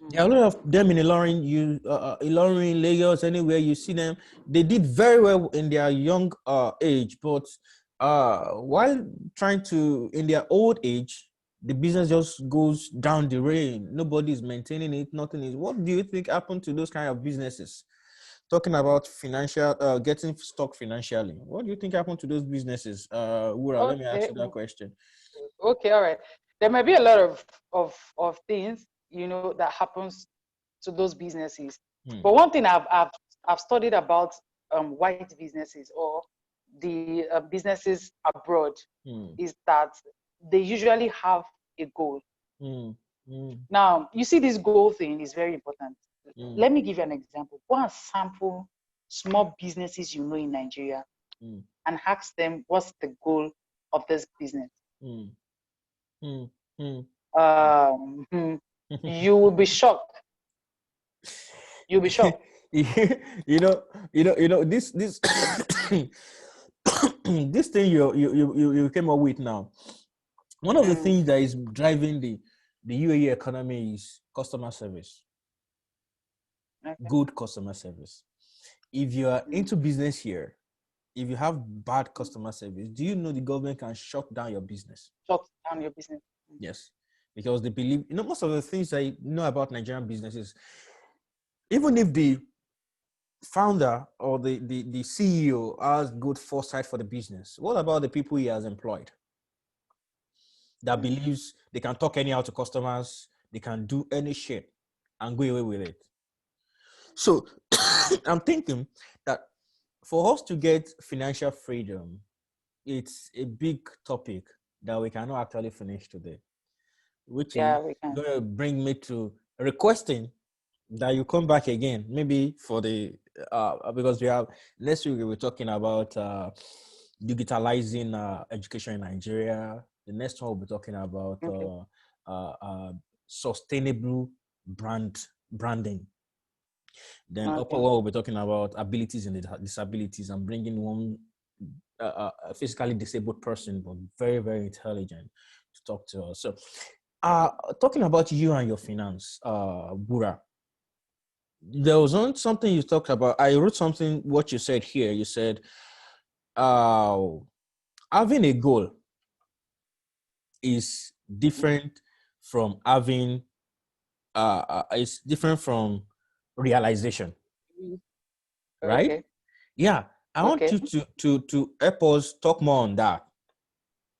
There are a lot of them in Ilorin, Lagos, anywhere you see them, they did very well in their young age, but while trying to, in their old age, the business just goes down the drain. Nobody is maintaining it. Nothing is. What do you think happened to those kind of businesses? Talking about financial, getting stuck financially. What do you think happened to those businesses? Wura, let me ask you that question. Okay, all right. There might be a lot of things, that happens to those businesses. But one thing I've studied about white businesses or the businesses abroad is that they usually have a goal. Now, you see, this goal thing is very important. Let me give you an example. Go and sample small businesses in Nigeria and ask them what's the goal of this business. You will be shocked. You'll be shocked. This this thing you came up with now. One of the things that is driving the UAE economy is customer service. Okay. Good customer service. If you are into business here, if you have bad customer service, do you know the government can shut down your business? Shut down your business. Yes, because they believe, most of the things I know about Nigerian businesses, even if the founder or the CEO has good foresight for the business, what about the people he has employed that believes they can talk anyhow to customers, they can do any shit and go away with it? So I'm thinking that for us to get financial freedom, it's a big topic that we cannot actually finish today, which is going to bring me to requesting that you come back again, maybe for the because we have next week we're talking about digitalizing education in Nigeria. The next one we'll be talking about sustainable branding. Then upper one we'll be talking about abilities and disabilities and bringing one a physically disabled person but very, very intelligent to talk to us. So talking about you and your finance, Bura, there was something you talked about. I wrote something, what you said here. You said having a goal is different from having it's different from realization. Right? Okay. Yeah. I want you to help us talk more on that.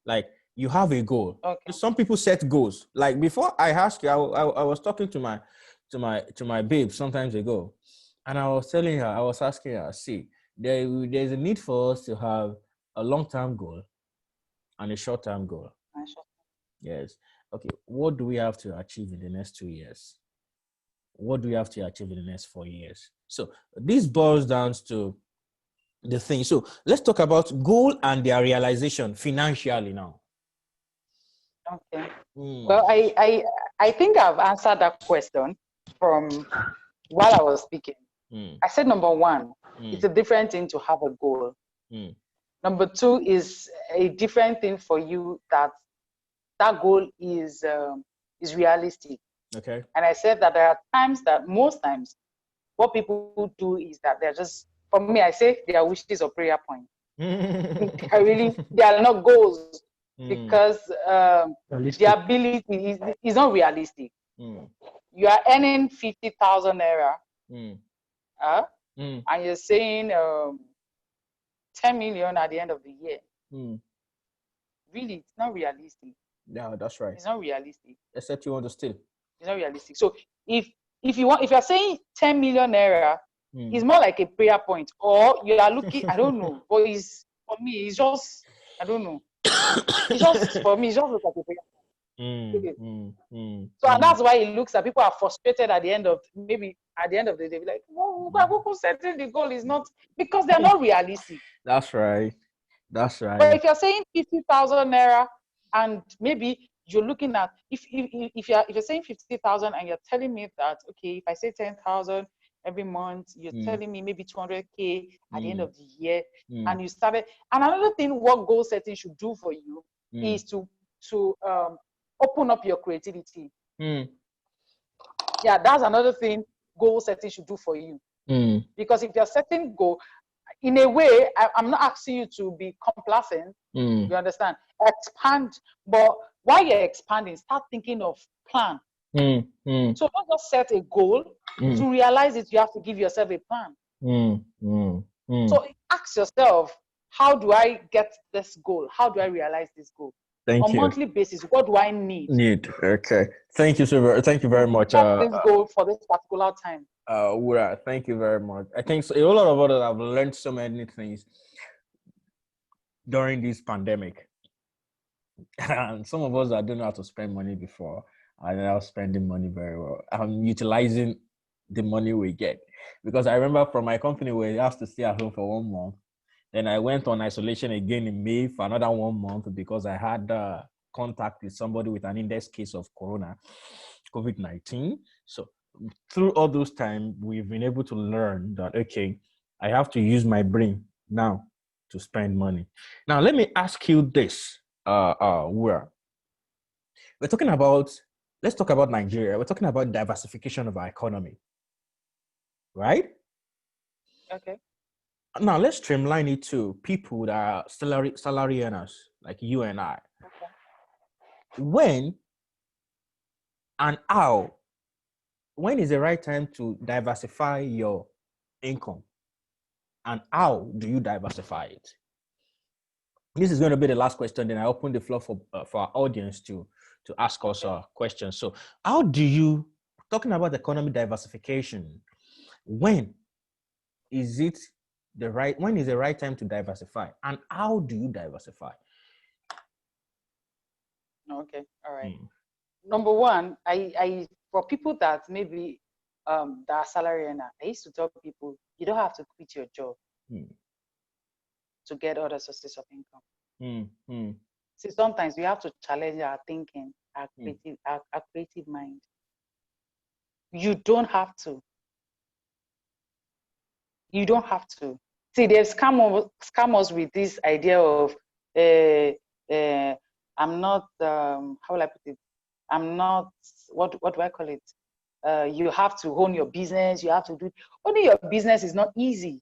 Like, you have a goal. Okay. Some people set goals. Like, before I asked you, I was talking to my babe sometimes ago, and I was telling her, I was asking her, see, there's a need for us to have a long-term goal and a short-term goal. Yes. Okay. What do we have to achieve in the next 2 years? What do we have to achieve in the next 4 years? So this boils down to the thing. So let's talk about goal and their realization financially now. Okay. Well, I think I've answered that question from while I was speaking. I said, number one, it's a different thing to have a goal. Number two is a different thing for you that goal is realistic. Okay. And I said that there are times that most times what people do is that they're just, for me, I say their wishes or prayer point. They are not goals because the ability is not realistic. You are earning 50,000 naira, and you're saying 10 million at the end of the year. Really, it's not realistic. Yeah, that's right. It's not realistic. Except you want to steal. It's not realistic. So if you're saying 10 million naira, it's more like a prayer point, or you are looking. I don't know, but for me, it's just, I don't know. It's just, for me, it's just look like a prayer point. So and that's why it looks like people are frustrated at the end of the day, be like, who setting the goal is not, because they're not realistic. That's right. That's right. But if you're saying 50,000 naira, and maybe you're looking at, if you're saying 50,000 and you're telling me that, okay, if I say 10,000 every month, you're telling me maybe 200K at the end of the year, and you started. And another thing, what goal setting should do for you is to open up your creativity. Yeah, that's another thing goal setting should do for you. Because if you're setting goal, in a way, I'm not asking you to be complacent. You understand? Expand, but while you're expanding, start thinking of plan. So don't just set a goal. To realize it, you have to give yourself a plan. So ask yourself, how do I get this goal? How do I realize this goal? On a monthly basis, what do I need? Okay. Thank you very much. This goal for this particular time. Wura, thank you very much. I think a lot of us have learned so many things during this pandemic. And some of us that don't know how to spend money before are now spending money very well. I'm utilizing the money we get. Because I remember from my company where I have to stay at home for 1 month. Then I went on isolation again in May for another 1 month because I had contact with somebody with an index case of COVID-19. So through all those time, we've been able to learn that, okay, I have to use my brain now to spend money. Now, let me ask you this, Wura. Let's talk about Nigeria. We're talking about diversification of our economy, right? Okay. Now, let's streamline it to people that are salary earners, like you and I. Okay. When and how, when is the right time to diversify your income? And how do you diversify it? This is going to be the last question. Then I open the floor for our audience to ask us questions. So how do you, talking about economic diversification, when is the right time to diversify? And how do you diversify? Okay, all right. Number one, I for people that maybe that are salary earner, I used to tell people, you don't have to quit your job to get other sources of income. See, sometimes we have to challenge our thinking, our creative mind. You don't have to. You don't have to. See, they've scam us with this idea of I'm not how will I put it? I'm not, what do I call it? You have to own your business. You have to do, owning your business is not easy.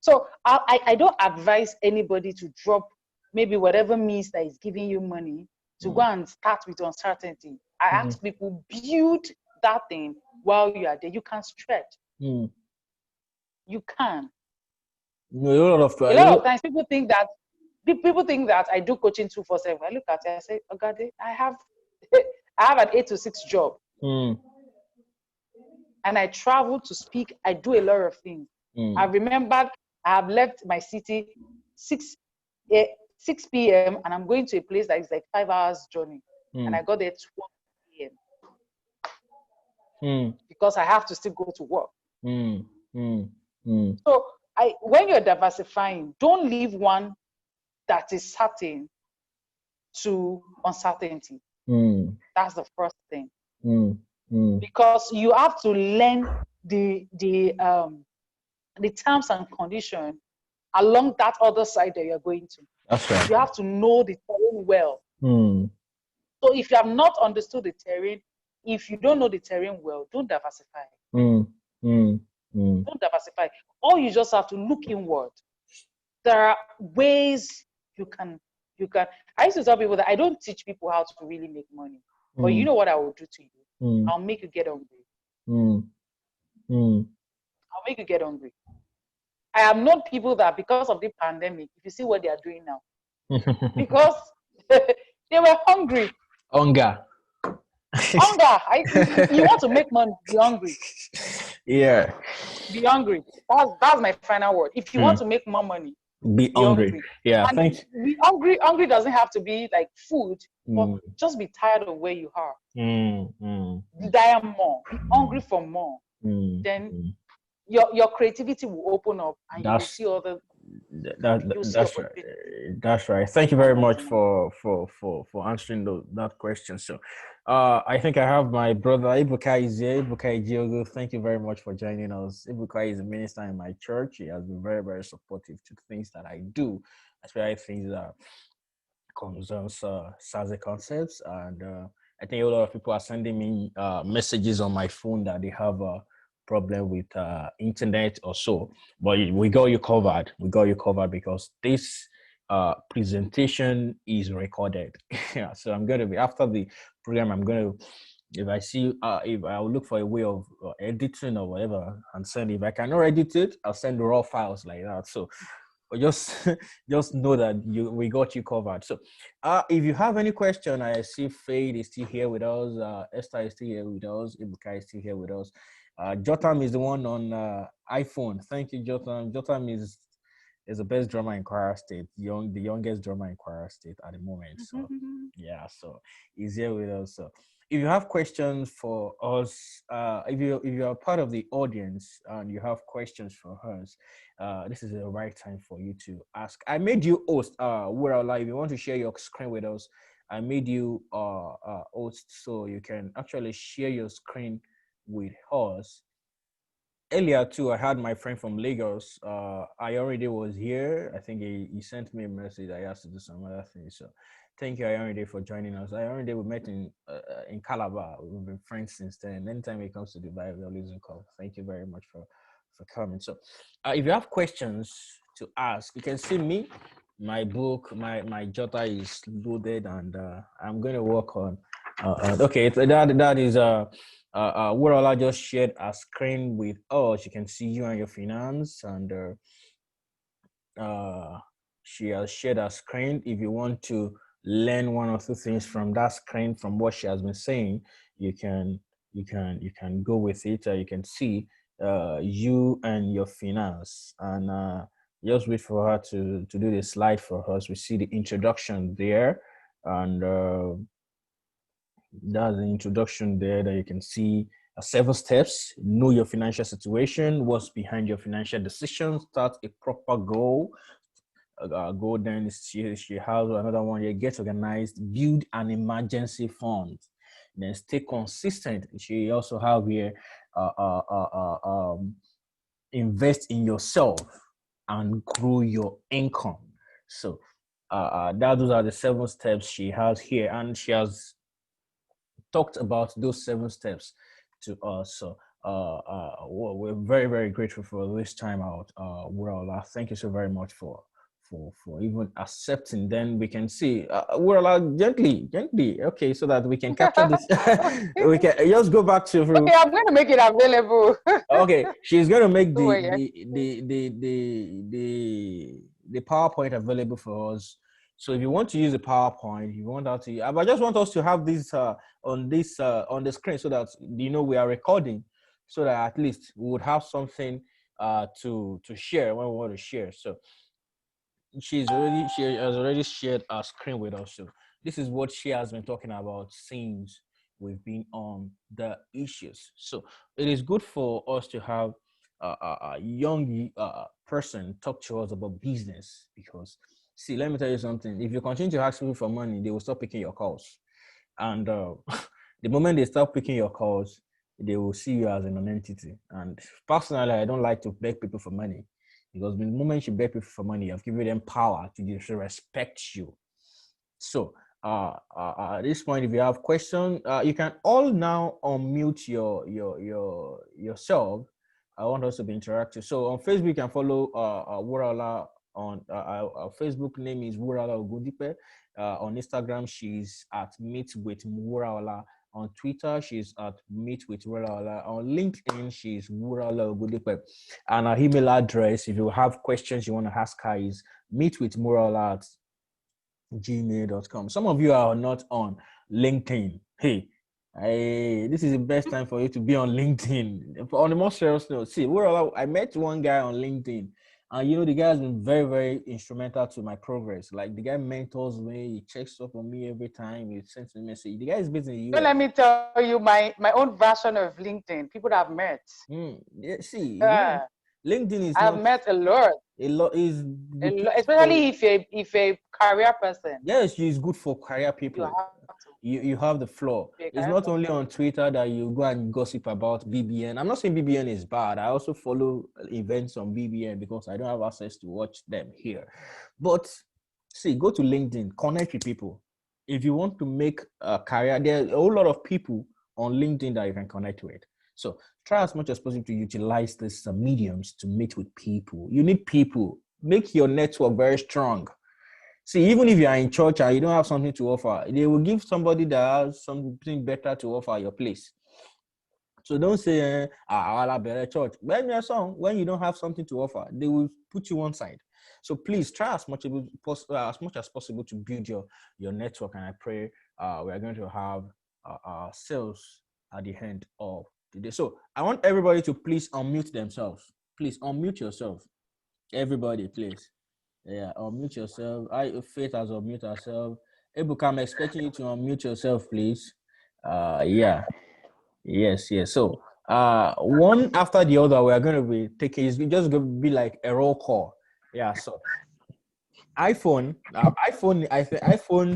So I don't advise anybody to drop maybe whatever means that is giving you money to go and start with uncertainty. I ask people, build that thing while you are there. You can stretch. You can. A lot of times people think that I do coaching 2-4-7. I look at it, I say, okay, I have an 8 to 6 job. And I travel to speak. I do a lot of things. I remembered I have left my city 6 p.m. and I'm going to a place that is like 5 hours journey. And I got there 12 p.m. Because I have to still go to work. So when you're diversifying, don't leave one that is certain to uncertainty. That's the first thing. Because you have to learn the terms and conditions along that other side that you're going to. That's right. You have to know the terrain well. So if you have not understood the terrain, if you don't know the terrain well, don't diversify. Don't diversify. Or you just have to look inward. There are ways you can. I used to tell people that I don't teach people how to really make money. But you know what I will do to you? I'll make you get hungry. I'll make you get hungry. I have known people that because of the pandemic, if you see what they are doing now, because they were hungry. Hunger. You want to make money, be hungry. Yeah. Be hungry. That's my final word. If you want to make more money, be hungry. Yeah, and thanks. be hungry. Hungry doesn't have to be like food, but just be tired of where you are. Desire more. Be hungry for more. Then your creativity will open up, and you will see other. That's right. That's right. Thank you very much for answering that question. So, I think I have my brother Ibuka is here. Ibuka Ijiogo, thank you very much for joining us. Ibuka is a minister in my church. He has been very, very supportive to things that I do, especially things that concerns Zazzy concepts. And I think a lot of people are sending me messages on my phone that they have a problem with internet or so. But we got you covered. We got you covered because this presentation is recorded. Yeah, so I'm going to be after the program. I'm going to, if I see, if I'll look for a way of editing or whatever and send. If I cannot edit it, I'll send the raw files like that. So but just know that we got you covered. So if you have any question, I see Fade is still here with us, Esther is still here with us, Ibuka is still here with us. Jotam is the one on iPhone. Thank you, Jotam. Jotam is the best drummer in Kwara State, the youngest drummer in Kwara State at the moment. So yeah, so he's here with us. So if you have questions for us, if you are part of the audience and you have questions for us, this is the right time for you to ask. I made you host. Wurala, if you want to share your screen with us, I made you host so you can actually share your screen with us. Earlier too, I had my friend from Lagos. I already was here. I think he sent me a message. I asked to do some other things. So thank you, Ayoride, for joining us. Ayoride, we met in Calabar. We've been friends since then. Anytime he comes to Dubai, we always call. Thank you very much for coming. So if you have questions to ask, you can see me. My book, my jotter is loaded, and I'm going to work on. Okay, that is Wurala just shared a screen with us. You can see you and your finance, and she has shared a screen. If you want to learn one or two things from that screen, from what she has been saying, you can go with it. You can see you and your finance, and just wait for her to do the slide for us. We see the introduction there, and that's the introduction there that you can see 7 steps. Know your financial situation, what's behind your financial decisions, start a proper goal. Go then she has another one here: get organized, build an emergency fund, then stay consistent. She also have here invest in yourself and grow your income. So those are the 7 steps she has here, and she has talked about those 7 steps to us. So we're very, very grateful for this time out. Thank you so very much for even accepting. Then we can see gently, okay, so that we can capture this. We can just go back to okay, I'm going to make it available. Okay, she's going to make the PowerPoint available for us. So if you want to use the PowerPoint, you want to, I just want us to have this on the screen so that we are recording, so that at least we would have something to share when we want to share. So she has already shared our screen with us. So this is what she has been talking about since we've been on the issues. So it is good for us to have a young person talk to us about business, because see, let me tell you something. If you continue to ask people for money, they will stop picking your calls. And the moment they start picking your calls, they will see you as an entity. And personally, I don't like to beg people for money, because the moment you beg people for money, you've given them power to respect you. So at this point, if you have questions, you can all now unmute yourself I want us to be interactive. So on Facebook, you can follow Wurala on our Facebook name is Wurala Ogundipe. On Instagram, she's at Meet with Wurala. On Twitter, she's at Meet with Wurala. On LinkedIn, she's Wurala Ogundipe. And our email address, if you have questions you want to ask her, is meetwithwurala@gmail.com. Some of you are not on LinkedIn. Hey, this is the best time for you to be on LinkedIn. On the more serious note, see, I met one guy on LinkedIn, and the guy has been very, very instrumental to my progress. Like the guy mentors me, he checks up on me every time, he sends me a message. The guy is based in the US. Let me tell you my own version of LinkedIn. People that I've met. Yeah, see, LinkedIn is I've met a lot. A lot is especially if a career person. Yes, it's good for career people. You have the floor. It's not only on Twitter that you go and gossip about BBN. I'm not saying BBN is bad. I also follow events on BBN because I don't have access to watch them here. But see, go to LinkedIn, connect with people. If you want to make a career, there are a whole lot of people on LinkedIn that you can connect with. So try as much as possible to utilize these mediums to meet with people. You need people. Make your network very strong. See, even if you are in church and you don't have something to offer, they will give somebody that has something better to offer your place. So don't say, I'll better church. When you don't have something to offer, they will put you one side. So please try as much as possible to build your network. And I pray we are going to have sales at the end of the day. So I want everybody to please unmute themselves. Please unmute yourself. Everybody, please. Yeah, unmute yourself. Faith has unmute herself. Ebuka, I'm expecting you to unmute yourself, please. Yeah. Yes. So one after the other, we are going to be taking, it's just going to be like a roll call. Yeah. So iPhone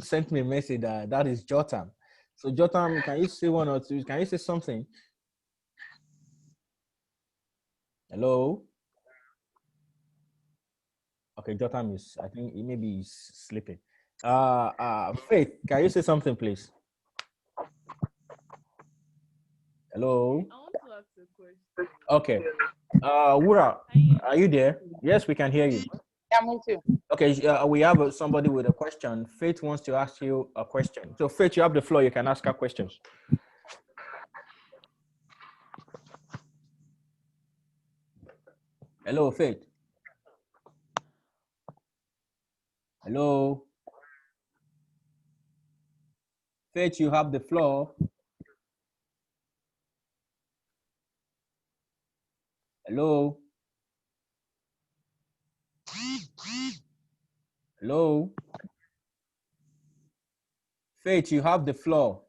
sent me a message that is Jotam. So Jotam, can you say one or two? Can you say something? Hello? Okay, Jotam I think maybe he's sleeping. Faith, can you say something, please? Hello? I want to ask a question. Okay. Wura, are you there? Yes, we can hear you. Yeah, me too. Okay, we have somebody with a question. Faith wants to ask you a question. So Faith, you have the floor. You can ask her questions. Hello, Faith. Hello. Faith, you have the floor. Hello. Hello. Faith, you have the floor.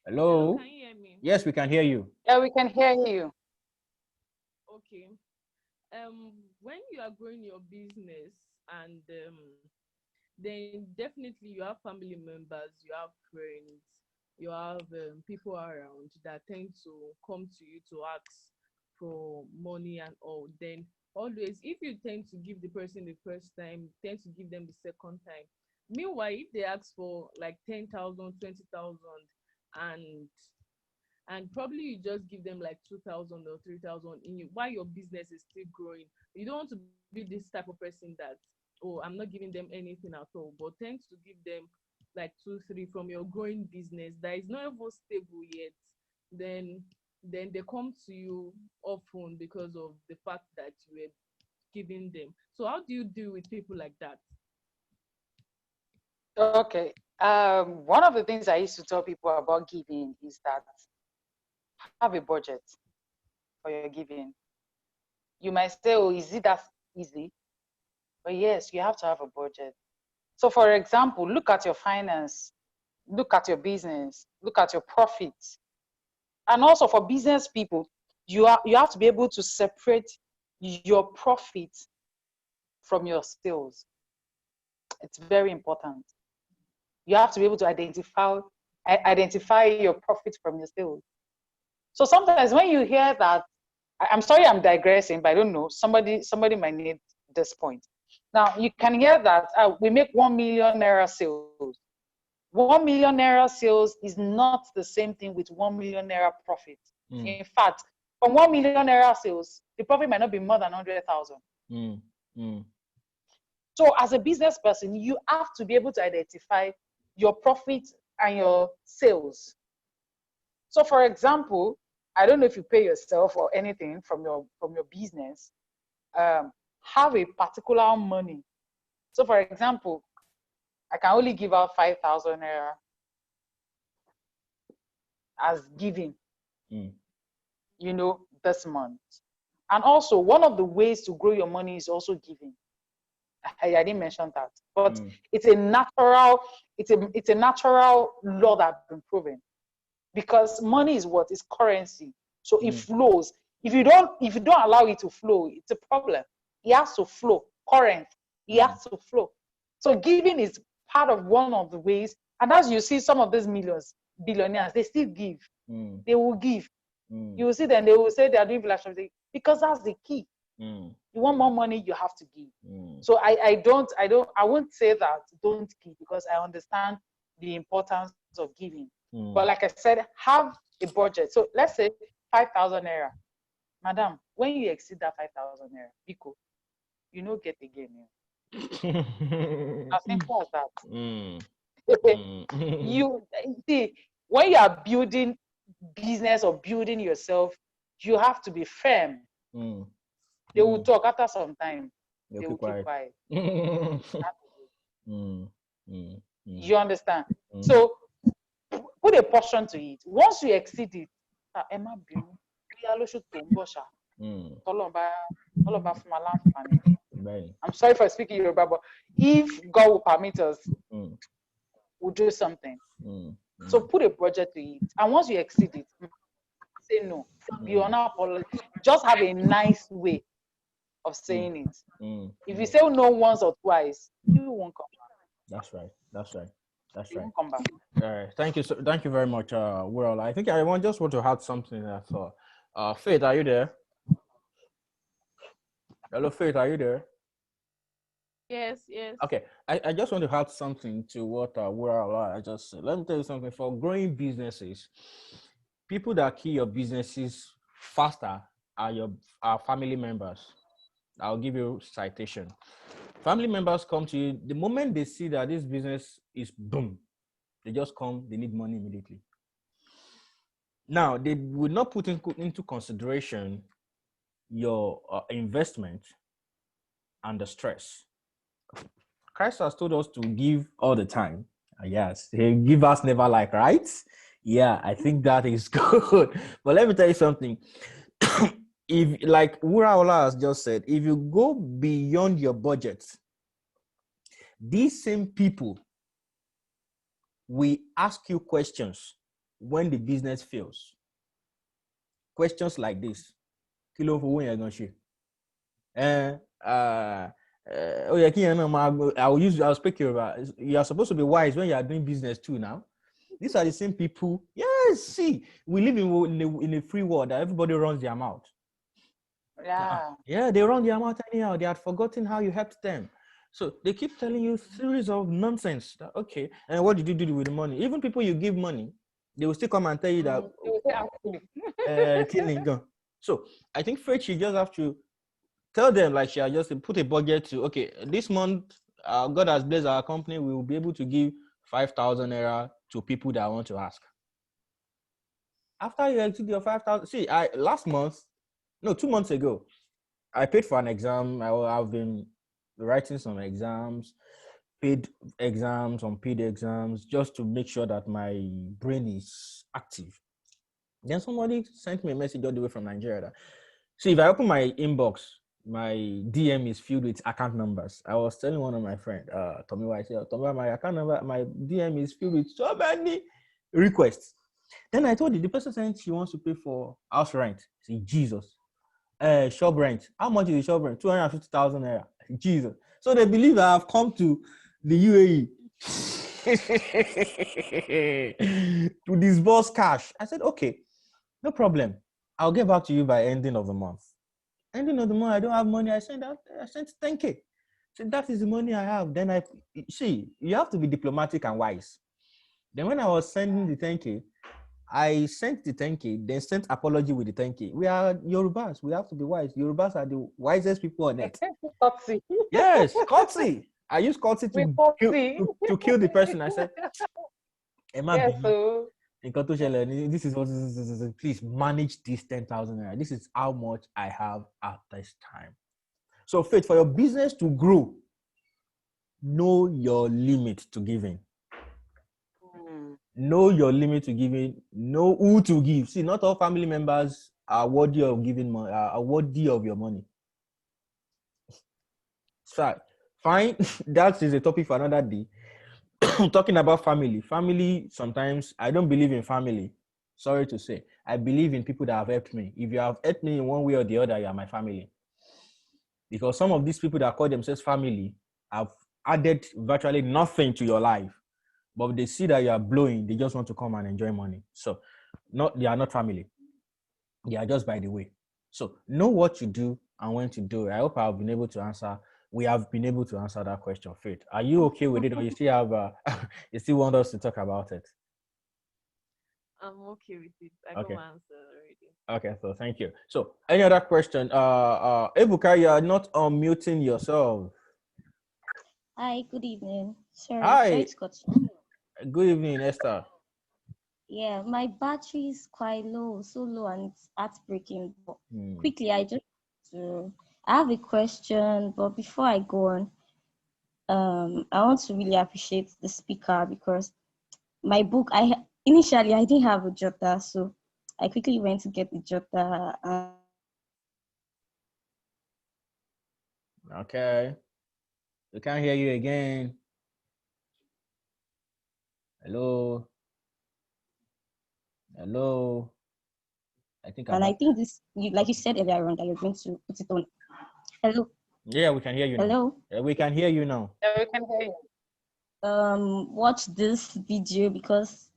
Hello. Can you hear me? Yes, we can hear you. Yeah, we can hear you. Okay. When you are growing your business and then definitely you have family members, you have friends, you have people around that tend to come to you to ask for money and all. Then always, if you tend to give the person the first time, tend to give them the second time. Meanwhile, if they ask for like 10,000, 20,000, and probably you just give them like 2,000 or 3,000 in you while your business is still growing. You don't want to be this type of person that, oh, I'm not giving them anything at all, but tends to give them like 2, 3 from your growing business that is not even stable yet. Then they come to you often because of the fact that you were giving them. So how do you deal with people like that? Okay. One of the things I used to tell people about giving is that have a budget for your giving. You might say, oh, is it that easy? But yes, you have to have a budget. So for example, look at your finance, look at your business, look at your profits. And also for business people, you have to be able to separate your profit from your sales. It's very important. You have to be able to identify your profit from your sales. So sometimes when you hear that, I'm sorry I'm digressing, but I don't know, somebody might need this point. Now you can hear that we make 1 million naira sales. 1 million naira sales is not the same thing with 1 million naira profit. In fact, from 1 million naira sales, the profit might not be more than 100,000. So as a business person, you have to be able to identify your profit and your sales. So for example, I don't know if you pay yourself or anything from your business, have a particular money. So for example, I can only give out 5,000 naira as giving, you know, this month. And also, one of the ways to grow your money is also giving. I didn't mention that, but it's a natural, it's a natural law that's been proven, because money is what is currency, so it flows. If you don't allow it to flow, it's a problem. It has to flow. Current, it has to flow. So giving is part of one of the ways. And as you see, some of these billionaires, they still give. They will give. You will see them, they will say they are doing philanthropy, because that's the key. You want more money, you have to give. So I won't say that don't give, because I understand the importance of giving. But like I said, have a budget. So let's say 5,000 naira. Madam, when you exceed that 5,000 naira, Biko, you know, get again. As simple as that. You see, when you are building business or building yourself, you have to be firm. They will talk after some time. They will keep quiet. You understand? So put a portion to it. Once you exceed it, I'm sorry for speaking Yoruba, but if God will permit us, we'll do something. So put a budget to it. And once you exceed it, say no. You are not apologize. Just have a nice way of saying it. If you say no once or twice, you won't come back. That's right. You won't come back. Thank you. Thank you very much, Will. I think I just want to add something. I thought. Faith, are you there? Hello, Faith, are you there? Yes. Okay, I just want to add something to what I just said. Let me tell you something. For growing businesses, people that kill your businesses faster are family members. I'll give you citation. Family members come to you the moment they see that this business is boom. They just come. They need money immediately. Now they will not put into consideration your investment and the stress. Christ has told us to give all the time. Yes, he give us never like, right? Yeah, I think that is good. But let me tell you something. If, like Wuraola has just said, if you go beyond your budget, these same people will ask you questions when the business fails. Questions like this. Kilo for when you're gonna share. I'll speak Yoruba. You are supposed to be wise when you are doing business too now. These are the same people. Yes, see, we live in a free world that everybody runs their mouth. Yeah, they run their mouth anyhow. They had forgotten how you helped them. So they keep telling you series of nonsense. That, okay, and what did you do with the money? Even people you give money, they will still come and tell you that So I think Fred, you just have to tell them, like she has just put a budget to, okay, this month, God has blessed our company, we will be able to give 5,000 naira to people that want to ask. After you exceed your 5,000, see, 2 months ago, I paid for an exam. I've been writing some exams, paid exams, unpaid exams, just to make sure that my brain is active. Then somebody sent me a message all the way from Nigeria that, see, if I open my inbox, my DM is filled with account numbers. I was telling one of my friends, Tommy White, Tommy, my account number, my DM is filled with so many requests. Then I told the person saying she wants to pay for house rent. See, Jesus. Shop rent. How much is the shop rent? 250,000 naira. Jesus. So they believe I have come to the UAE to disburse cash. I said, okay, no problem. I'll get back to you by ending of the month. Ending of the month, I don't have money. I sent 10K. So that is the money I have. Then you have to be diplomatic and wise. Then when I was sending the 10K, I sent the 10K, then sent apology with the 10K. We are Yorubas. We have to be wise. Yorubas are the wisest people on earth. Courtesy. Yes, courtesy. I used courtesy We to kill the person. I said, Emma, Yes, so this is what, please manage this 10,000 naira. This is how much I have at this time. So, Faith, for your business to grow, know your limit to giving. Know your limit to giving. Know who to give. See, not all family members are worthy of giving money. Are worthy of your money. So, fine. That is a topic for another day. Talking about family. Family. Sometimes I don't believe in family. Sorry to say, I believe in people that have helped me. If you have helped me in one way or the other, you are my family. Because some of these people that call themselves family have added virtually nothing to your life. But they see that you are blowing, they just want to come and enjoy money. So they are not family. They are just by the way. So know what you do and when to do it. I hope I've been able to answer. We have been able to answer that question, Faith. Are you okay with it, or you still have you still want us to talk about it? I'm okay with it. I Okay. got my answer already. Okay, so thank you. So any other question? Ebuka, you are not unmuting yourself. Hi, good evening. Sorry Hi, to cut you. good evening, Esther. Yeah, my battery is quite low, so low, and it's heartbreaking. But Hmm. quickly, I have a question, but before I go on, I want to really appreciate the speaker because my book, initially I didn't have a jotter, so I quickly went to get the jotter. Okay, we can't hear you again. Hello, hello. I think And I about. think like you said earlier on, that you're going to put it on. Hello, Yeah, we can hear you now. hello. Yeah, we can hear you now. we can hear you. Watch this video because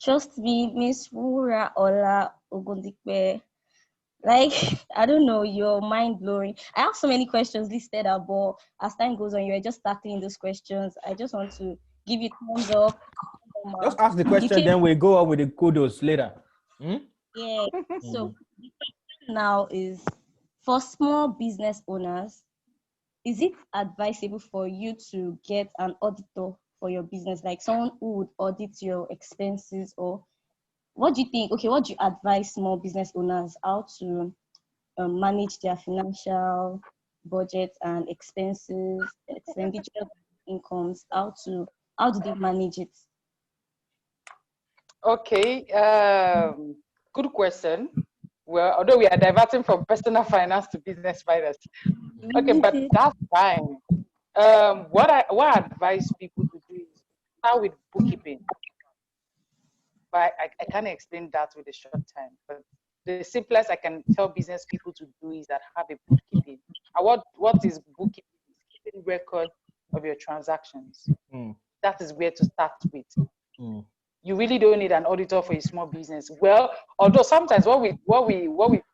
trust me, Miss Wura Ola Ogundikpe, like I don't know, you're mind blowing. I have so many questions listed up, but as time goes on, you're just tackling those questions. I just want to give you thumbs up. Just ask the You question, came, then we go up with the kudos later. Hmm? yeah. So Mm. the question now is for small business owners, is it advisable for you to get an auditor for your business, like someone who would audit your expenses, or what do you think? Okay, what do you advise small business owners how to manage their financial budget and expenses, expenditure, incomes? How do they manage it? Okay, good question. Well, although we are diverting from personal finance to business finance. Okay, but that's fine. What I advise people to do is start with bookkeeping. But I can't explain that with a short time. But the simplest I can tell business people to do is that have a bookkeeping. And what is bookkeeping? Is keeping record of your transactions. Mm. That is where to start with. Mm. You really don't need an auditor for a small business. Well, although sometimes what we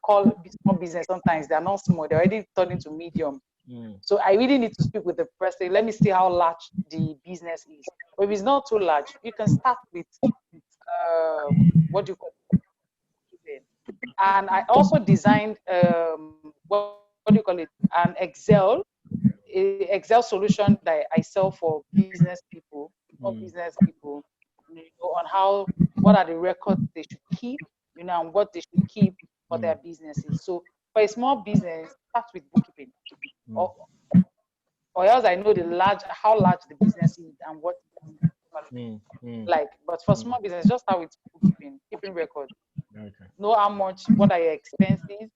call small business, sometimes they're not small, they're already turning to medium. Mm. So I really need to speak with the person. Let me see how large the business is. But if it's not too large, you can start with what do you call it? And I also designed what do you call it? An Excel solution that I sell for business people, or business people, on how what are the records they should keep, and what they should keep for their businesses. So for a small business, start with bookkeeping, or or else I know how large the business is and what like. But for small business, just start with bookkeeping, keeping record. Okay. Know how much, what are your expenses,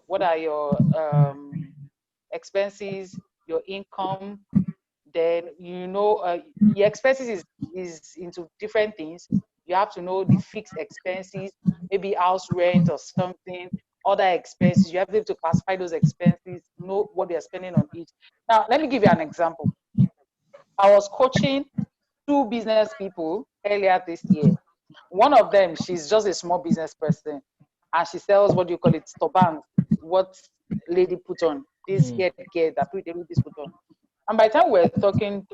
what are your expenses, your income. Then your expenses is into different things. You have to know the fixed expenses, maybe house rent or something, other expenses. You have to classify those expenses, know what they're spending on each. Now let me give you an example. I was coaching two business people earlier this year. One of them, she's just a small business person, and she sells, what do you call it, stoban, what lady put on, this head gear that this put on. And by the time we're talking,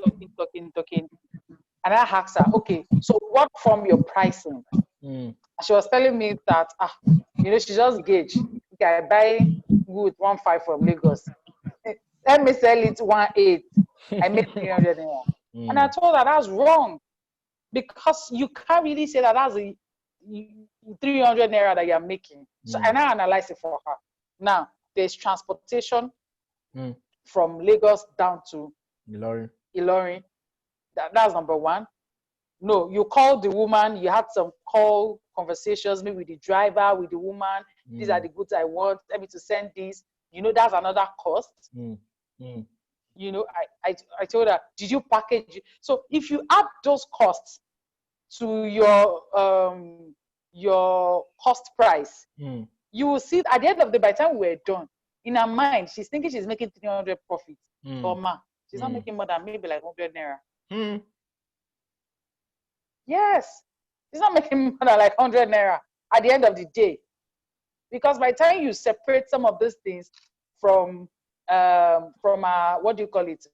And I asked her, okay, so what from your pricing? She was telling me that, she just gauge. Okay, I buy wood 1.5 from Lagos. Let me sell it 1.8. I make 300 naira. And I told her that's wrong, because you can't really say that that's a 300 naira that you're making. So and I analyze it for her. Now there's transportation from Lagos down to Ilorin. That's number one. No, you call the woman, you had some call conversations, maybe with the driver, with the woman. These are the goods I want. Let me to send this. That's another cost. I told her, did you package it? So if you add those costs to your cost price, you will see at the end of the day, by the time we're done, in her mind, she's thinking she's making 300 profit. But she's not making more than maybe like 100 naira. Yes, she's not making more than like 100 naira at the end of the day. Because by the time you separate some of these things from what do you call it?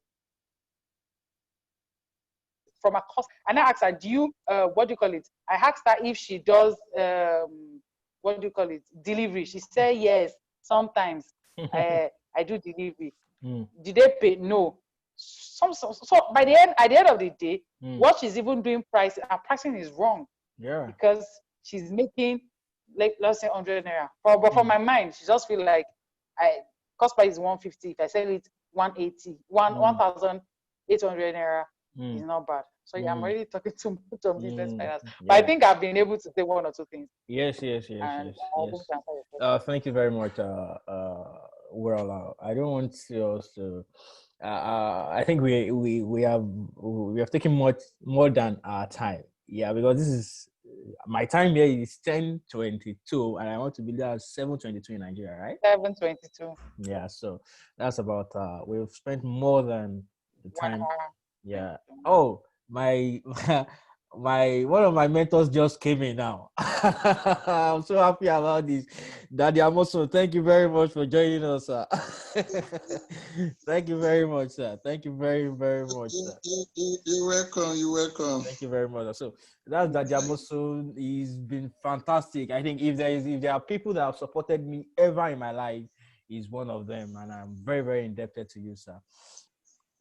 From a cost, and I asked her, do you what do you call it? I asked her if she does what do you call it? Delivery. She said yes. Sometimes I do delivery. Did they pay? No. So at the end of the day, what she's even doing her pricing is wrong. Yeah. Because she's making, like, let's say 100 naira. But for my mind, she just feel like cost price is 150. If I sell it 180, 1,800 naira is not bad. So yeah, I'm really talking too much on business finance. But I think I've been able to say one or two things. Yes. Thank you very much, well, I don't want to I think we have taken much more than our time. Yeah, because this is my time here is 10:22, and I want to be there at 7:22 in Nigeria, right? 7:22. Yeah, so that's about we've spent more than the time. Yeah. Oh, my one of my mentors just came in now. I'm so happy about this. Daddy Amoso, thank you very much for joining us, sir. Thank you very much, sir. Thank you very, very much, sir. You're welcome. You're welcome. Thank you very much. So that's Daddy Amoso. He's been fantastic. I think if there are people that have supported me ever in my life, he's one of them, and I'm very, very indebted to you, sir.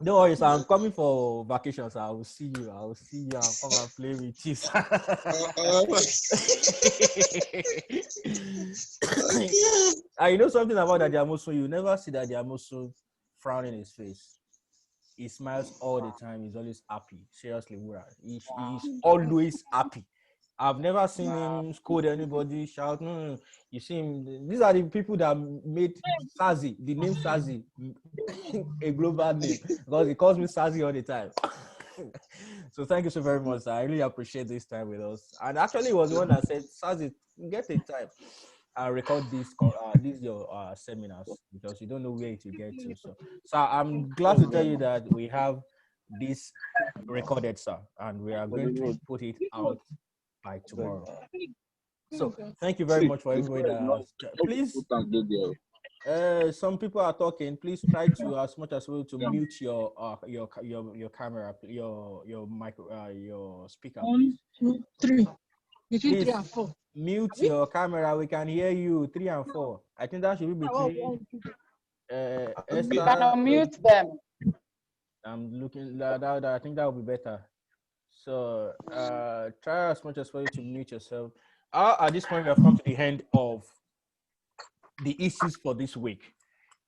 Don't worry, sir. I'm coming for vacations. I will see you. I'll come and play with you. You know something about Daddy Amoso? You never see Daddy Amoso frowning his face. He smiles all the time. He's always happy. Seriously, Wura. He's always happy. I've never seen him scold anybody, shout. No. You see him. These are the people that made Zazzy, the name Zazzy, a global name, because he calls me Zazzy all the time. So thank you so very much, sir. I really appreciate this time with us. And actually, it was the one that said, Zazzy, get a time and record these your seminars, because you don't know where to get to. So I'm glad to tell you that we have this recorded, sir, and we are going to put it out by tomorrow. So thank you very much for everybody. Please, some people are talking. Please try to, as much as possible, to mute your camera, your micro, your speaker. 1, 2, 3. Between 3 Please and 4. mute your camera. We can hear you. 3 and 4. I think that should be between. You can unmute them. I'm looking that. I think that would be better. So try as much as possible to mute yourself. At this point, we have come to the end of the issues for this week.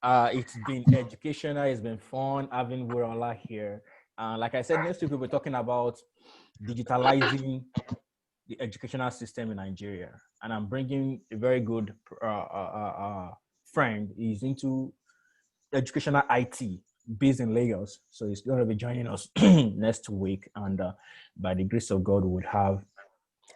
It's been educational. It's been fun having Wurola here. Like I said, next week we'll be talking about digitalizing the educational system in Nigeria. And I'm bringing a very good friend. He's into educational IT based in Lagos. So he's going to be joining us next week. And by the grace of God, we would have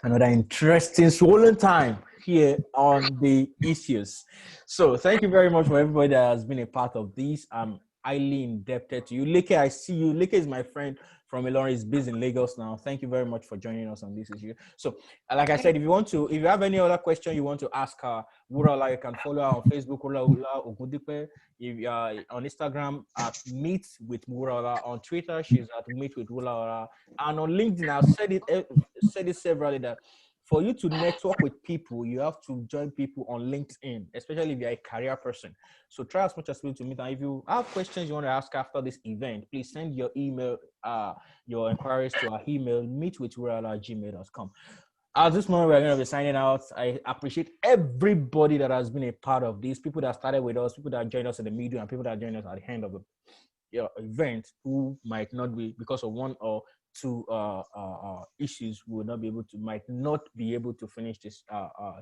another interesting swollen time here on the issues. So thank you very much for everybody that has been a part of this. I'm highly indebted to you. Leke, I see you. Leke is my friend from Ilorin. He's based in Lagos now. Thank you very much for joining us on this issue. So, like I said, if you have any other question you want to ask her, Wurala, you can follow her on Facebook, Wurala Ogundipe. If you are on Instagram at Meet with Wurala, on Twitter, she's at Meet with Wurala, and on LinkedIn, I've said it severally that for you to network with people, you have to join people on LinkedIn, especially if you're a career person. So try as much as possible to meet. And if you have questions you want to ask after this event, please send your email, your inquiries to our email, meetwithwurala@gmail.com. At this moment, we're going to be signing out. I appreciate everybody that has been a part of this, people that started with us, people that joined us in the middle, and people that joined us at the end of the event who might not be, because of one or two issues, might not be able to finish this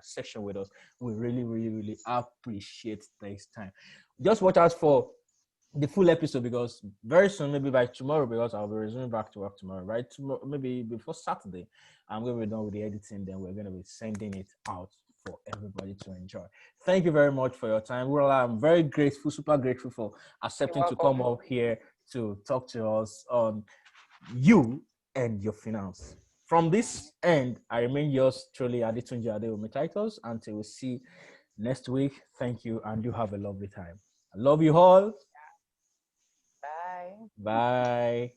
session with us. We really, really, really appreciate this time. Just watch out for the full episode, because very soon, maybe by tomorrow, because I'll be resuming back to work tomorrow, right? Tomorrow, maybe before Saturday, I'm going to be done with the editing. Then we're going to be sending it out for everybody to enjoy. Thank you very much for your time. Well, I'm very grateful, super grateful for accepting to come up here to talk to us on you and your finance. From this end, I remain yours truly, Adetunji Adeomi Titles. Until we see next week, thank you, and you have a lovely time. I love you all. Bye. Bye.